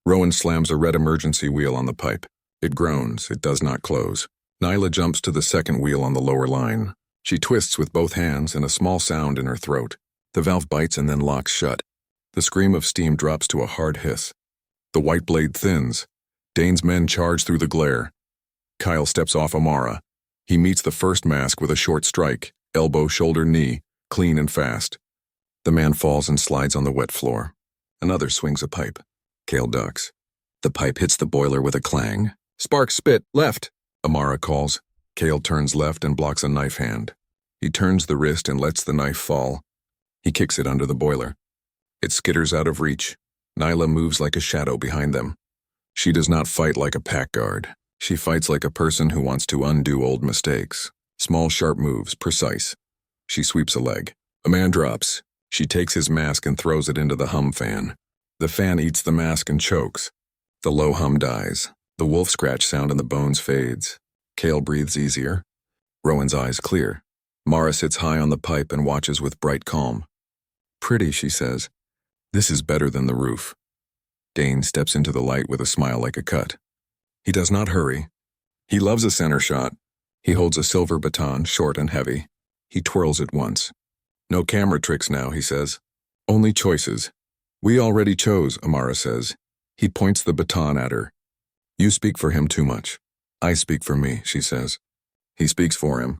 Rowan slams a red emergency wheel on the pipe. It groans. It does not close. Nyla jumps to the second wheel on the lower line. She twists with both hands and a small sound in her throat. The valve bites and then locks shut. The scream of steam drops to a hard hiss. The white blade thins. Dane's men charge through the glare. Kyle steps off Amara. He meets the first mask with a short strike, elbow, shoulder, knee, clean and fast. The man falls and slides on the wet floor. Another swings a pipe. Kale ducks. The pipe hits the boiler with a clang. Sparks spit, left, Amara calls. Kale turns left and blocks a knife hand. He turns the wrist and lets the knife fall. He kicks it under the boiler. It skitters out of reach. Nyla moves like a shadow behind them. She does not fight like a pack guard. She fights like a person who wants to undo old mistakes. Small, sharp moves, precise. She sweeps a leg. A man drops. She takes his mask and throws it into the hum fan. The fan eats the mask and chokes. The low hum dies. The wolf scratch sound in the bones fades. Cale breathes easier. Rowan's eyes clear. Mara sits high on the pipe and watches with bright calm. Pretty, she says. This is better than the roof. Dane steps into the light with a smile like a cut. He does not hurry. He loves a center shot. He holds a silver baton, short and heavy. He twirls it once. No camera tricks now, he says. Only choices. We already chose, Amara says. He points the baton at her. You speak for him too much. I speak for me, she says. He speaks for him.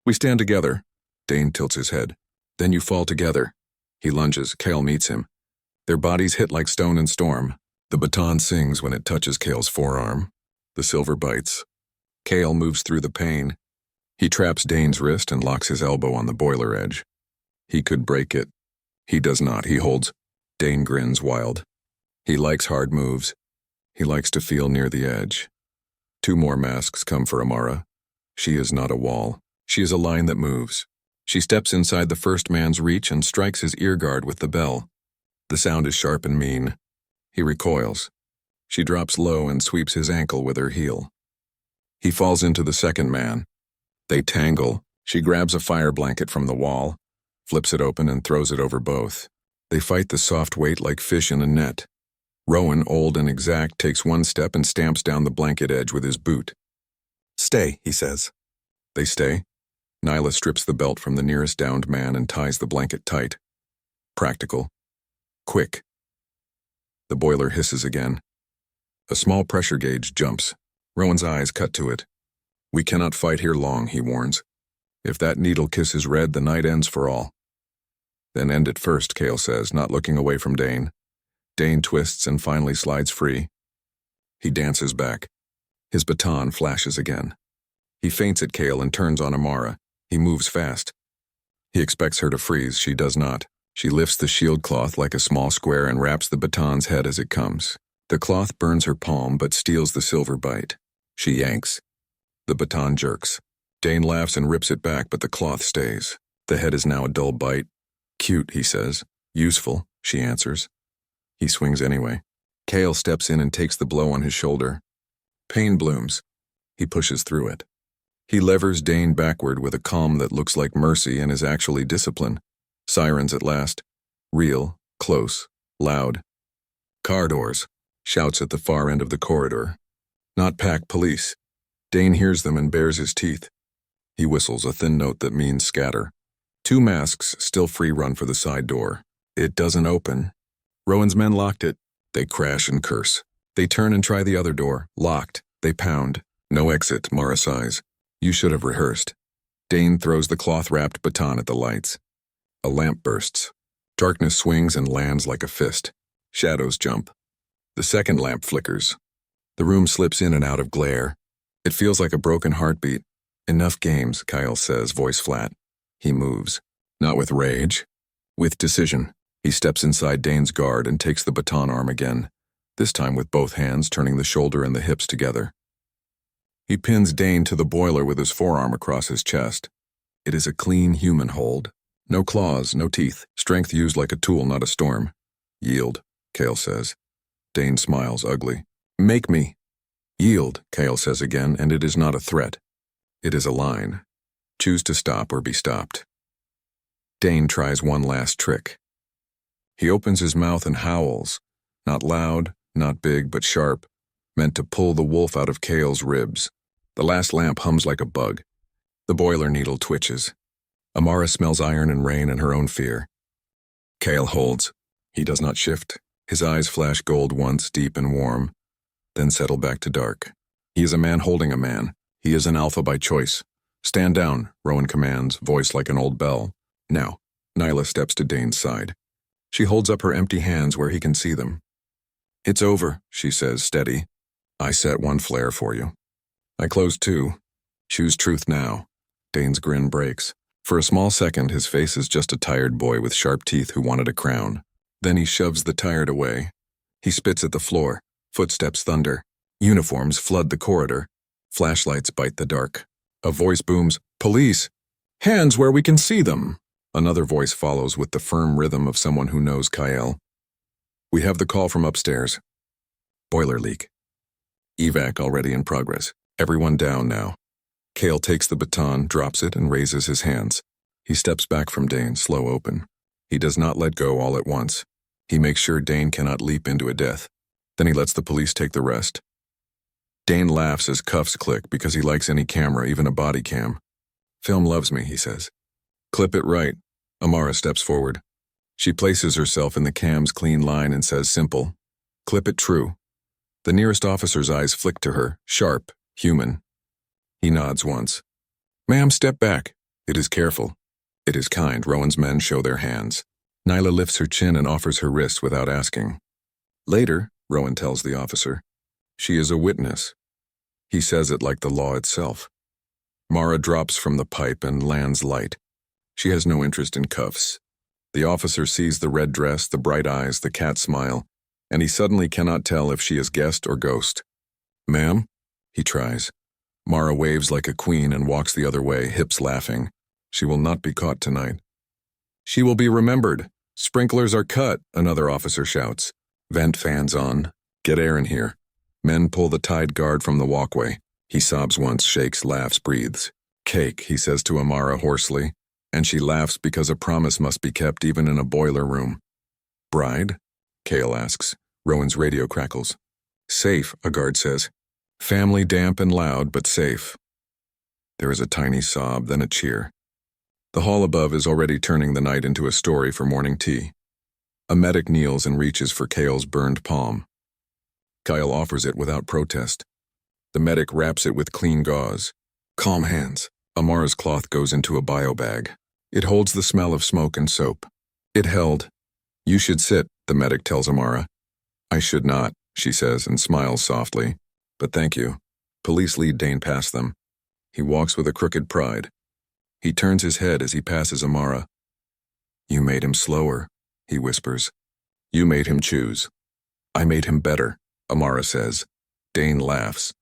We stand together. Dane tilts his head. Then you fall together. He lunges. Cale meets him. Their bodies hit like stone and storm. The baton sings when it touches Cale's forearm. The silver bites. Cale moves through the pain. He traps Dane's wrist and locks his elbow on the boiler edge. He could break it. He does not. He holds. Dane grins wild. He likes hard moves. He likes to feel near the edge. 2 more masks come for Amara. She is not a wall. She is a line that moves. She steps inside the first man's reach and strikes his ear guard with the bell. The sound is sharp and mean. He recoils. She drops low and sweeps his ankle with her heel. He falls into the second man. They tangle. She grabs a fire blanket from the wall, flips it open and throws it over both. They fight the soft weight like fish in a net. Rowan, old and exact, takes 1 step and stamps down the blanket edge with his boot. Stay, he says. They stay. Nyla strips the belt from the nearest downed man and ties the blanket tight. Practical. Quick. The boiler hisses again. A small pressure gauge jumps. Rowan's eyes cut to it. We cannot fight here long, he warns. If that needle kisses red, the night ends for all. Then end it first, Cale says, not looking away from Dane. Dane twists and finally slides free. He dances back. His baton flashes again. He feints at Cale and turns on Amara. He moves fast. He expects her to freeze. She does not. She lifts the shield cloth like a small square and wraps the baton's head as it comes. The cloth burns her palm but steals the silver bite. She yanks. The baton jerks. Dane laughs and rips it back, but the cloth stays. The head is now a dull bite. Cute, he says. Useful, she answers. He swings anyway. Cale steps in and takes the blow on his shoulder. Pain blooms. He pushes through it. He levers Dane backward with a calm that looks like mercy and is actually discipline. Sirens at last. Real, close, loud. Car doors. Shouts at the far end of the corridor. Not pack police. Dane hears them and bares his teeth. He whistles a thin note that means scatter. 2 masks still free run for the side door. It doesn't open. Rowan's men locked it. They crash and curse. They turn and try the other door. Locked. They pound. No exit, Mara sighs. You should have rehearsed. Dane throws the cloth-wrapped baton at the lights. A lamp bursts. Darkness swings and lands like a fist. Shadows jump. The second lamp flickers. The room slips in and out of glare. It feels like a broken heartbeat. Enough games, Cale says, voice flat. He moves. Not with rage. With decision. He steps inside Dane's guard and takes the baton arm again, this time with both hands turning the shoulder and the hips together. He pins Dane to the boiler with his forearm across his chest. It is a clean human hold. No claws, no teeth. Strength used like a tool, not a storm. Yield, Cale says. Dane smiles, ugly. Make me. Yield, Cale says again, and it is not a threat. It is a line. Choose to stop or be stopped. Dane tries one last trick. He opens his mouth and howls. Not loud, not big, but sharp, meant to pull the wolf out of Cale's ribs. The last lamp hums like a bug. The boiler needle twitches. Amara smells iron and rain and her own fear. Cale holds. He does not shift. His eyes flash gold once, deep and warm, then settle back to dark. He is a man holding a man. He is an alpha by choice. Stand down, Rowan commands, voice like an old bell. Now, Nyla steps to Dane's side. She holds up her empty hands where he can see them. It's over, she says, steady. I set 1 flare for you. I close 2. Choose truth now. Dane's grin breaks. For a small second, his face is just a tired boy with sharp teeth who wanted a crown. Then he shoves the tired away. He spits at the floor. Footsteps thunder. Uniforms flood the corridor. Flashlights bite the dark. A voice booms, Police! Hands where we can see them! Another voice follows with the firm rhythm of someone who knows Kyle. We have the call from upstairs. Boiler leak. Evac already in progress. Everyone down now. Kale takes the baton, drops it, and raises his hands. He steps back from Dane, slow open. He does not let go all at once. He makes sure Dane cannot leap into a death. Then he lets the police take the rest. Dane laughs as cuffs click because he likes any camera, even a body cam. Film loves me, he says. Clip it right. Amara steps forward. She places herself in the cam's clean line and says simple. Clip it true. The nearest officer's eyes flick to her, sharp, human. He nods once. Ma'am, step back. It is careful. It is kind. Rowan's men show their hands. Nyla lifts her chin and offers her wrist without asking. Later, Rowan tells the officer, she is a witness. He says it like the law itself. Mara drops from the pipe and lands light. She has no interest in cuffs. The officer sees the red dress, the bright eyes, the cat smile, and he suddenly cannot tell if she is guest or ghost. Ma'am? He tries. Mara waves like a queen and walks the other way, hips laughing. She will not be caught tonight. She will be remembered. Sprinklers are cut, another officer shouts. Vent fans on. Get air in here. Men pull the tide guard from the walkway. He sobs once, shakes, laughs, breathes. Cake, he says to Amara hoarsely, and she laughs because a promise must be kept even in a boiler room. Bride? Kale asks. Rowan's radio crackles. Safe, a guard says. Family damp and loud, but safe. There is a tiny sob, then a cheer. The hall above is already turning the night into a story for morning tea. A medic kneels and reaches for Kale's burned palm. Kyle offers it without protest. The medic wraps it with clean gauze. Calm hands. Amara's cloth goes into a bio bag. It holds the smell of smoke and soap. It held. You should sit, the medic tells Amara. I should not, she says and smiles softly. But thank you. Police lead Dane past them. He walks with a crooked pride. He turns his head as he passes Amara. You made him slower, he whispers. You made him choose. I made him better, Amara says. Dane laughs.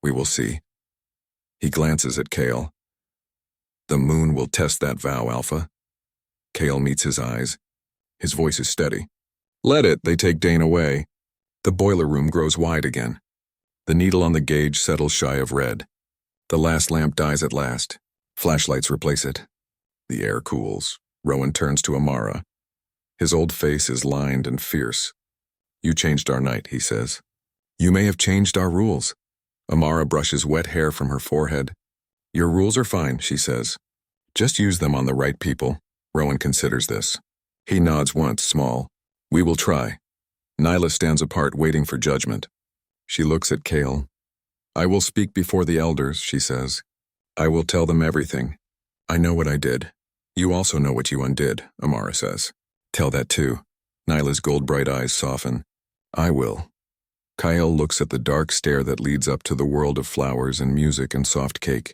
We will see. He glances at Kale. The moon will test that vow, Alpha. Kale meets his eyes. His voice is steady. Let it, they take Dane away. The boiler room grows wide again. The needle on the gauge settles shy of red. The last lamp dies at last. Flashlights replace it. The air cools. Rowan turns to Amara. His old face is lined and fierce. You changed our night, he says. You may have changed our rules. Amara brushes wet hair from her forehead. Your rules are fine, she says. Just use them on the right people. Rowan considers this. He nods once, small. We will try. Nyla stands apart, waiting for judgment. She looks at Kale. I will speak before the elders, she says. I will tell them everything. I know what I did. You also know what you undid, Amara says. Tell that too. Nyla's gold-bright eyes soften. I will. Kyle looks at the dark stair that leads up to the world of flowers and music and soft cake.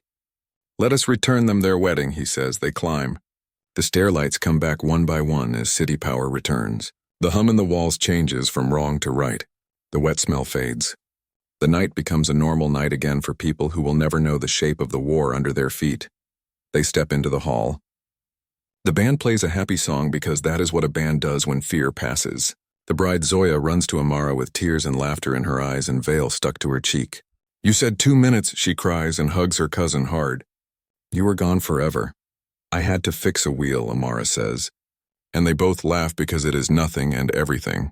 Let us return them their wedding, he says. They climb. The stair lights come back one by one as city power returns. The hum in the walls changes from wrong to right. The wet smell fades. The night becomes a normal night again for people who will never know the shape of the war under their feet. They step into the hall. The band plays a happy song because that is what a band does when fear passes. The bride Zoya runs to Amara with tears and laughter in her eyes and veil stuck to her cheek. You said 2 minutes, she cries and hugs her cousin hard. You were gone forever. I had to fix a wheel, Amara says. And they both laugh because it is nothing and everything.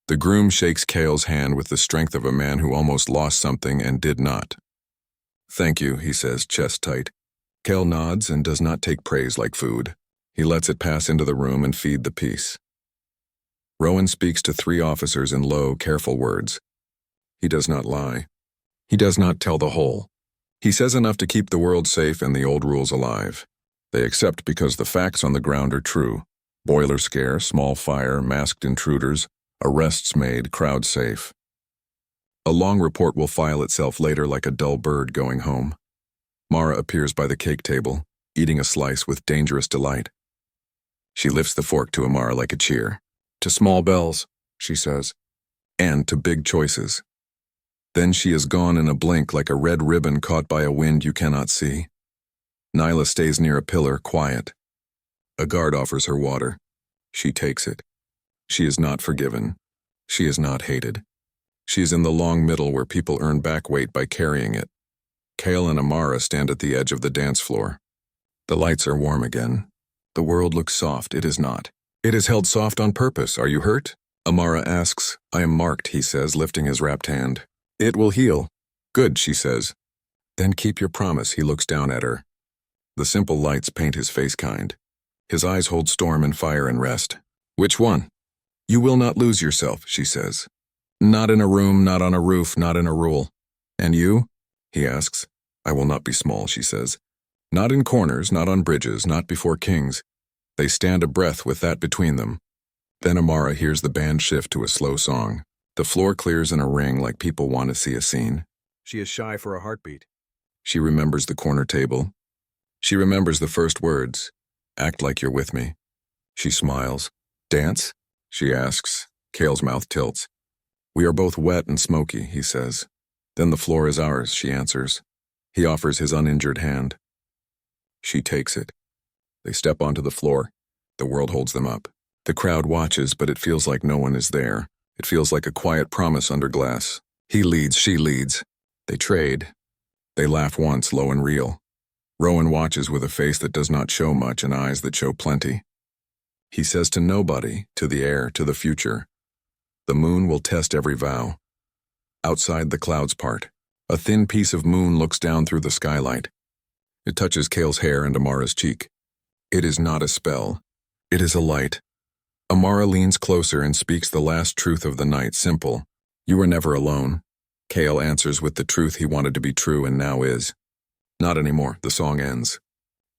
The groom shakes Kale's hand with the strength of a man who almost lost something and did not. Thank you, he says, chest tight. Kale nods and does not take praise like food. He lets it pass into the room and feed the peace. Rowan speaks to 3 officers in low, careful words. He does not lie. He does not tell the whole. He says enough to keep the world safe and the old rules alive. They accept because the facts on the ground are true. Boiler scare, small fire, masked intruders, arrests made, crowd safe. A long report will file itself later like a dull bird going home. Mara appears by the cake table, eating a slice with dangerous delight. She lifts the fork to Amara like a cheer. To small bells, she says, and to big choices. Then she is gone in a blink like a red ribbon caught by a wind you cannot see. Nyla stays near a pillar, quiet. A guard offers her water. She takes it. She is not forgiven. She is not hated. She is in the long middle where people earn back weight by carrying it. Kale and Amara stand at the edge of the dance floor. The lights are warm again. The world looks soft. It is not. It is held soft on purpose. Are you hurt? Amara asks. I am marked, he says, lifting his wrapped hand. It will heal. Good, she says. Then keep your promise, he looks down at her. The simple lights paint his face kind. His eyes hold storm and fire and rest. Which one? You will not lose yourself, she says. Not in a room, not on a roof, not in a rule. And you? He asks. I will not be small, she says. Not in corners, not on bridges, not before kings. They stand a breath with that between them. Then Amara hears the band shift to a slow song. The floor clears in a ring like people want to see a scene. She is shy for a heartbeat. She remembers the corner table. She remembers the first words. Act like you're with me. She smiles. Dance? She asks. Kale's mouth tilts. We are both wet and smoky, he says. Then the floor is ours, she answers. He offers his uninjured hand. She takes it. They step onto the floor. The world holds them up. The crowd watches, but it feels like no one is there. It feels like a quiet promise under glass. He leads, she leads. They trade. They laugh once, low and real. Rowan watches with a face that does not show much and eyes that show plenty. He says to nobody, to the air, to the future, the moon will test every vow. Outside the clouds part, a thin piece of moon looks down through the skylight. It touches Kale's hair and Amara's cheek. It is not a spell. It is a light. Amara leans closer and speaks the last truth of the night, simple. You were never alone. Kale answers with the truth he wanted to be true and now is. Not anymore, the song ends.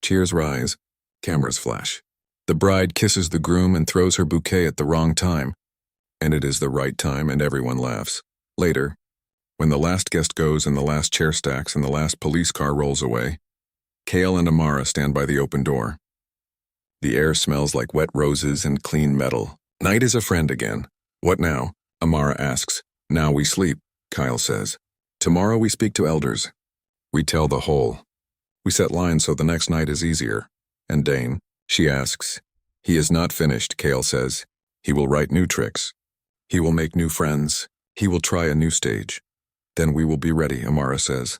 Cheers rise. Cameras flash. The bride kisses the groom and throws her bouquet at the wrong time. And it is the right time and everyone laughs. Later, when the last guest goes and the last chair stacks and the last police car rolls away, Kale and Amara stand by the open door. The air smells like wet roses and clean metal. Night is a friend again. What now? Amara asks. Now we sleep, Kyle says. Tomorrow we speak to elders. We tell the whole. We set lines so the next night is easier. And Dane? She asks. He is not finished, Kale says. He will write new tricks. He will make new friends. He will try a new stage. Then we will be ready, Amara says.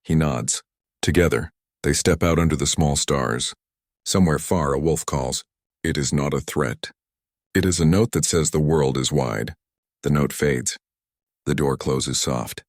He nods. Together, they step out under the small stars. Somewhere far, a wolf calls. It is not a threat. It is a note that says the world is wide. The note fades. The door closes soft.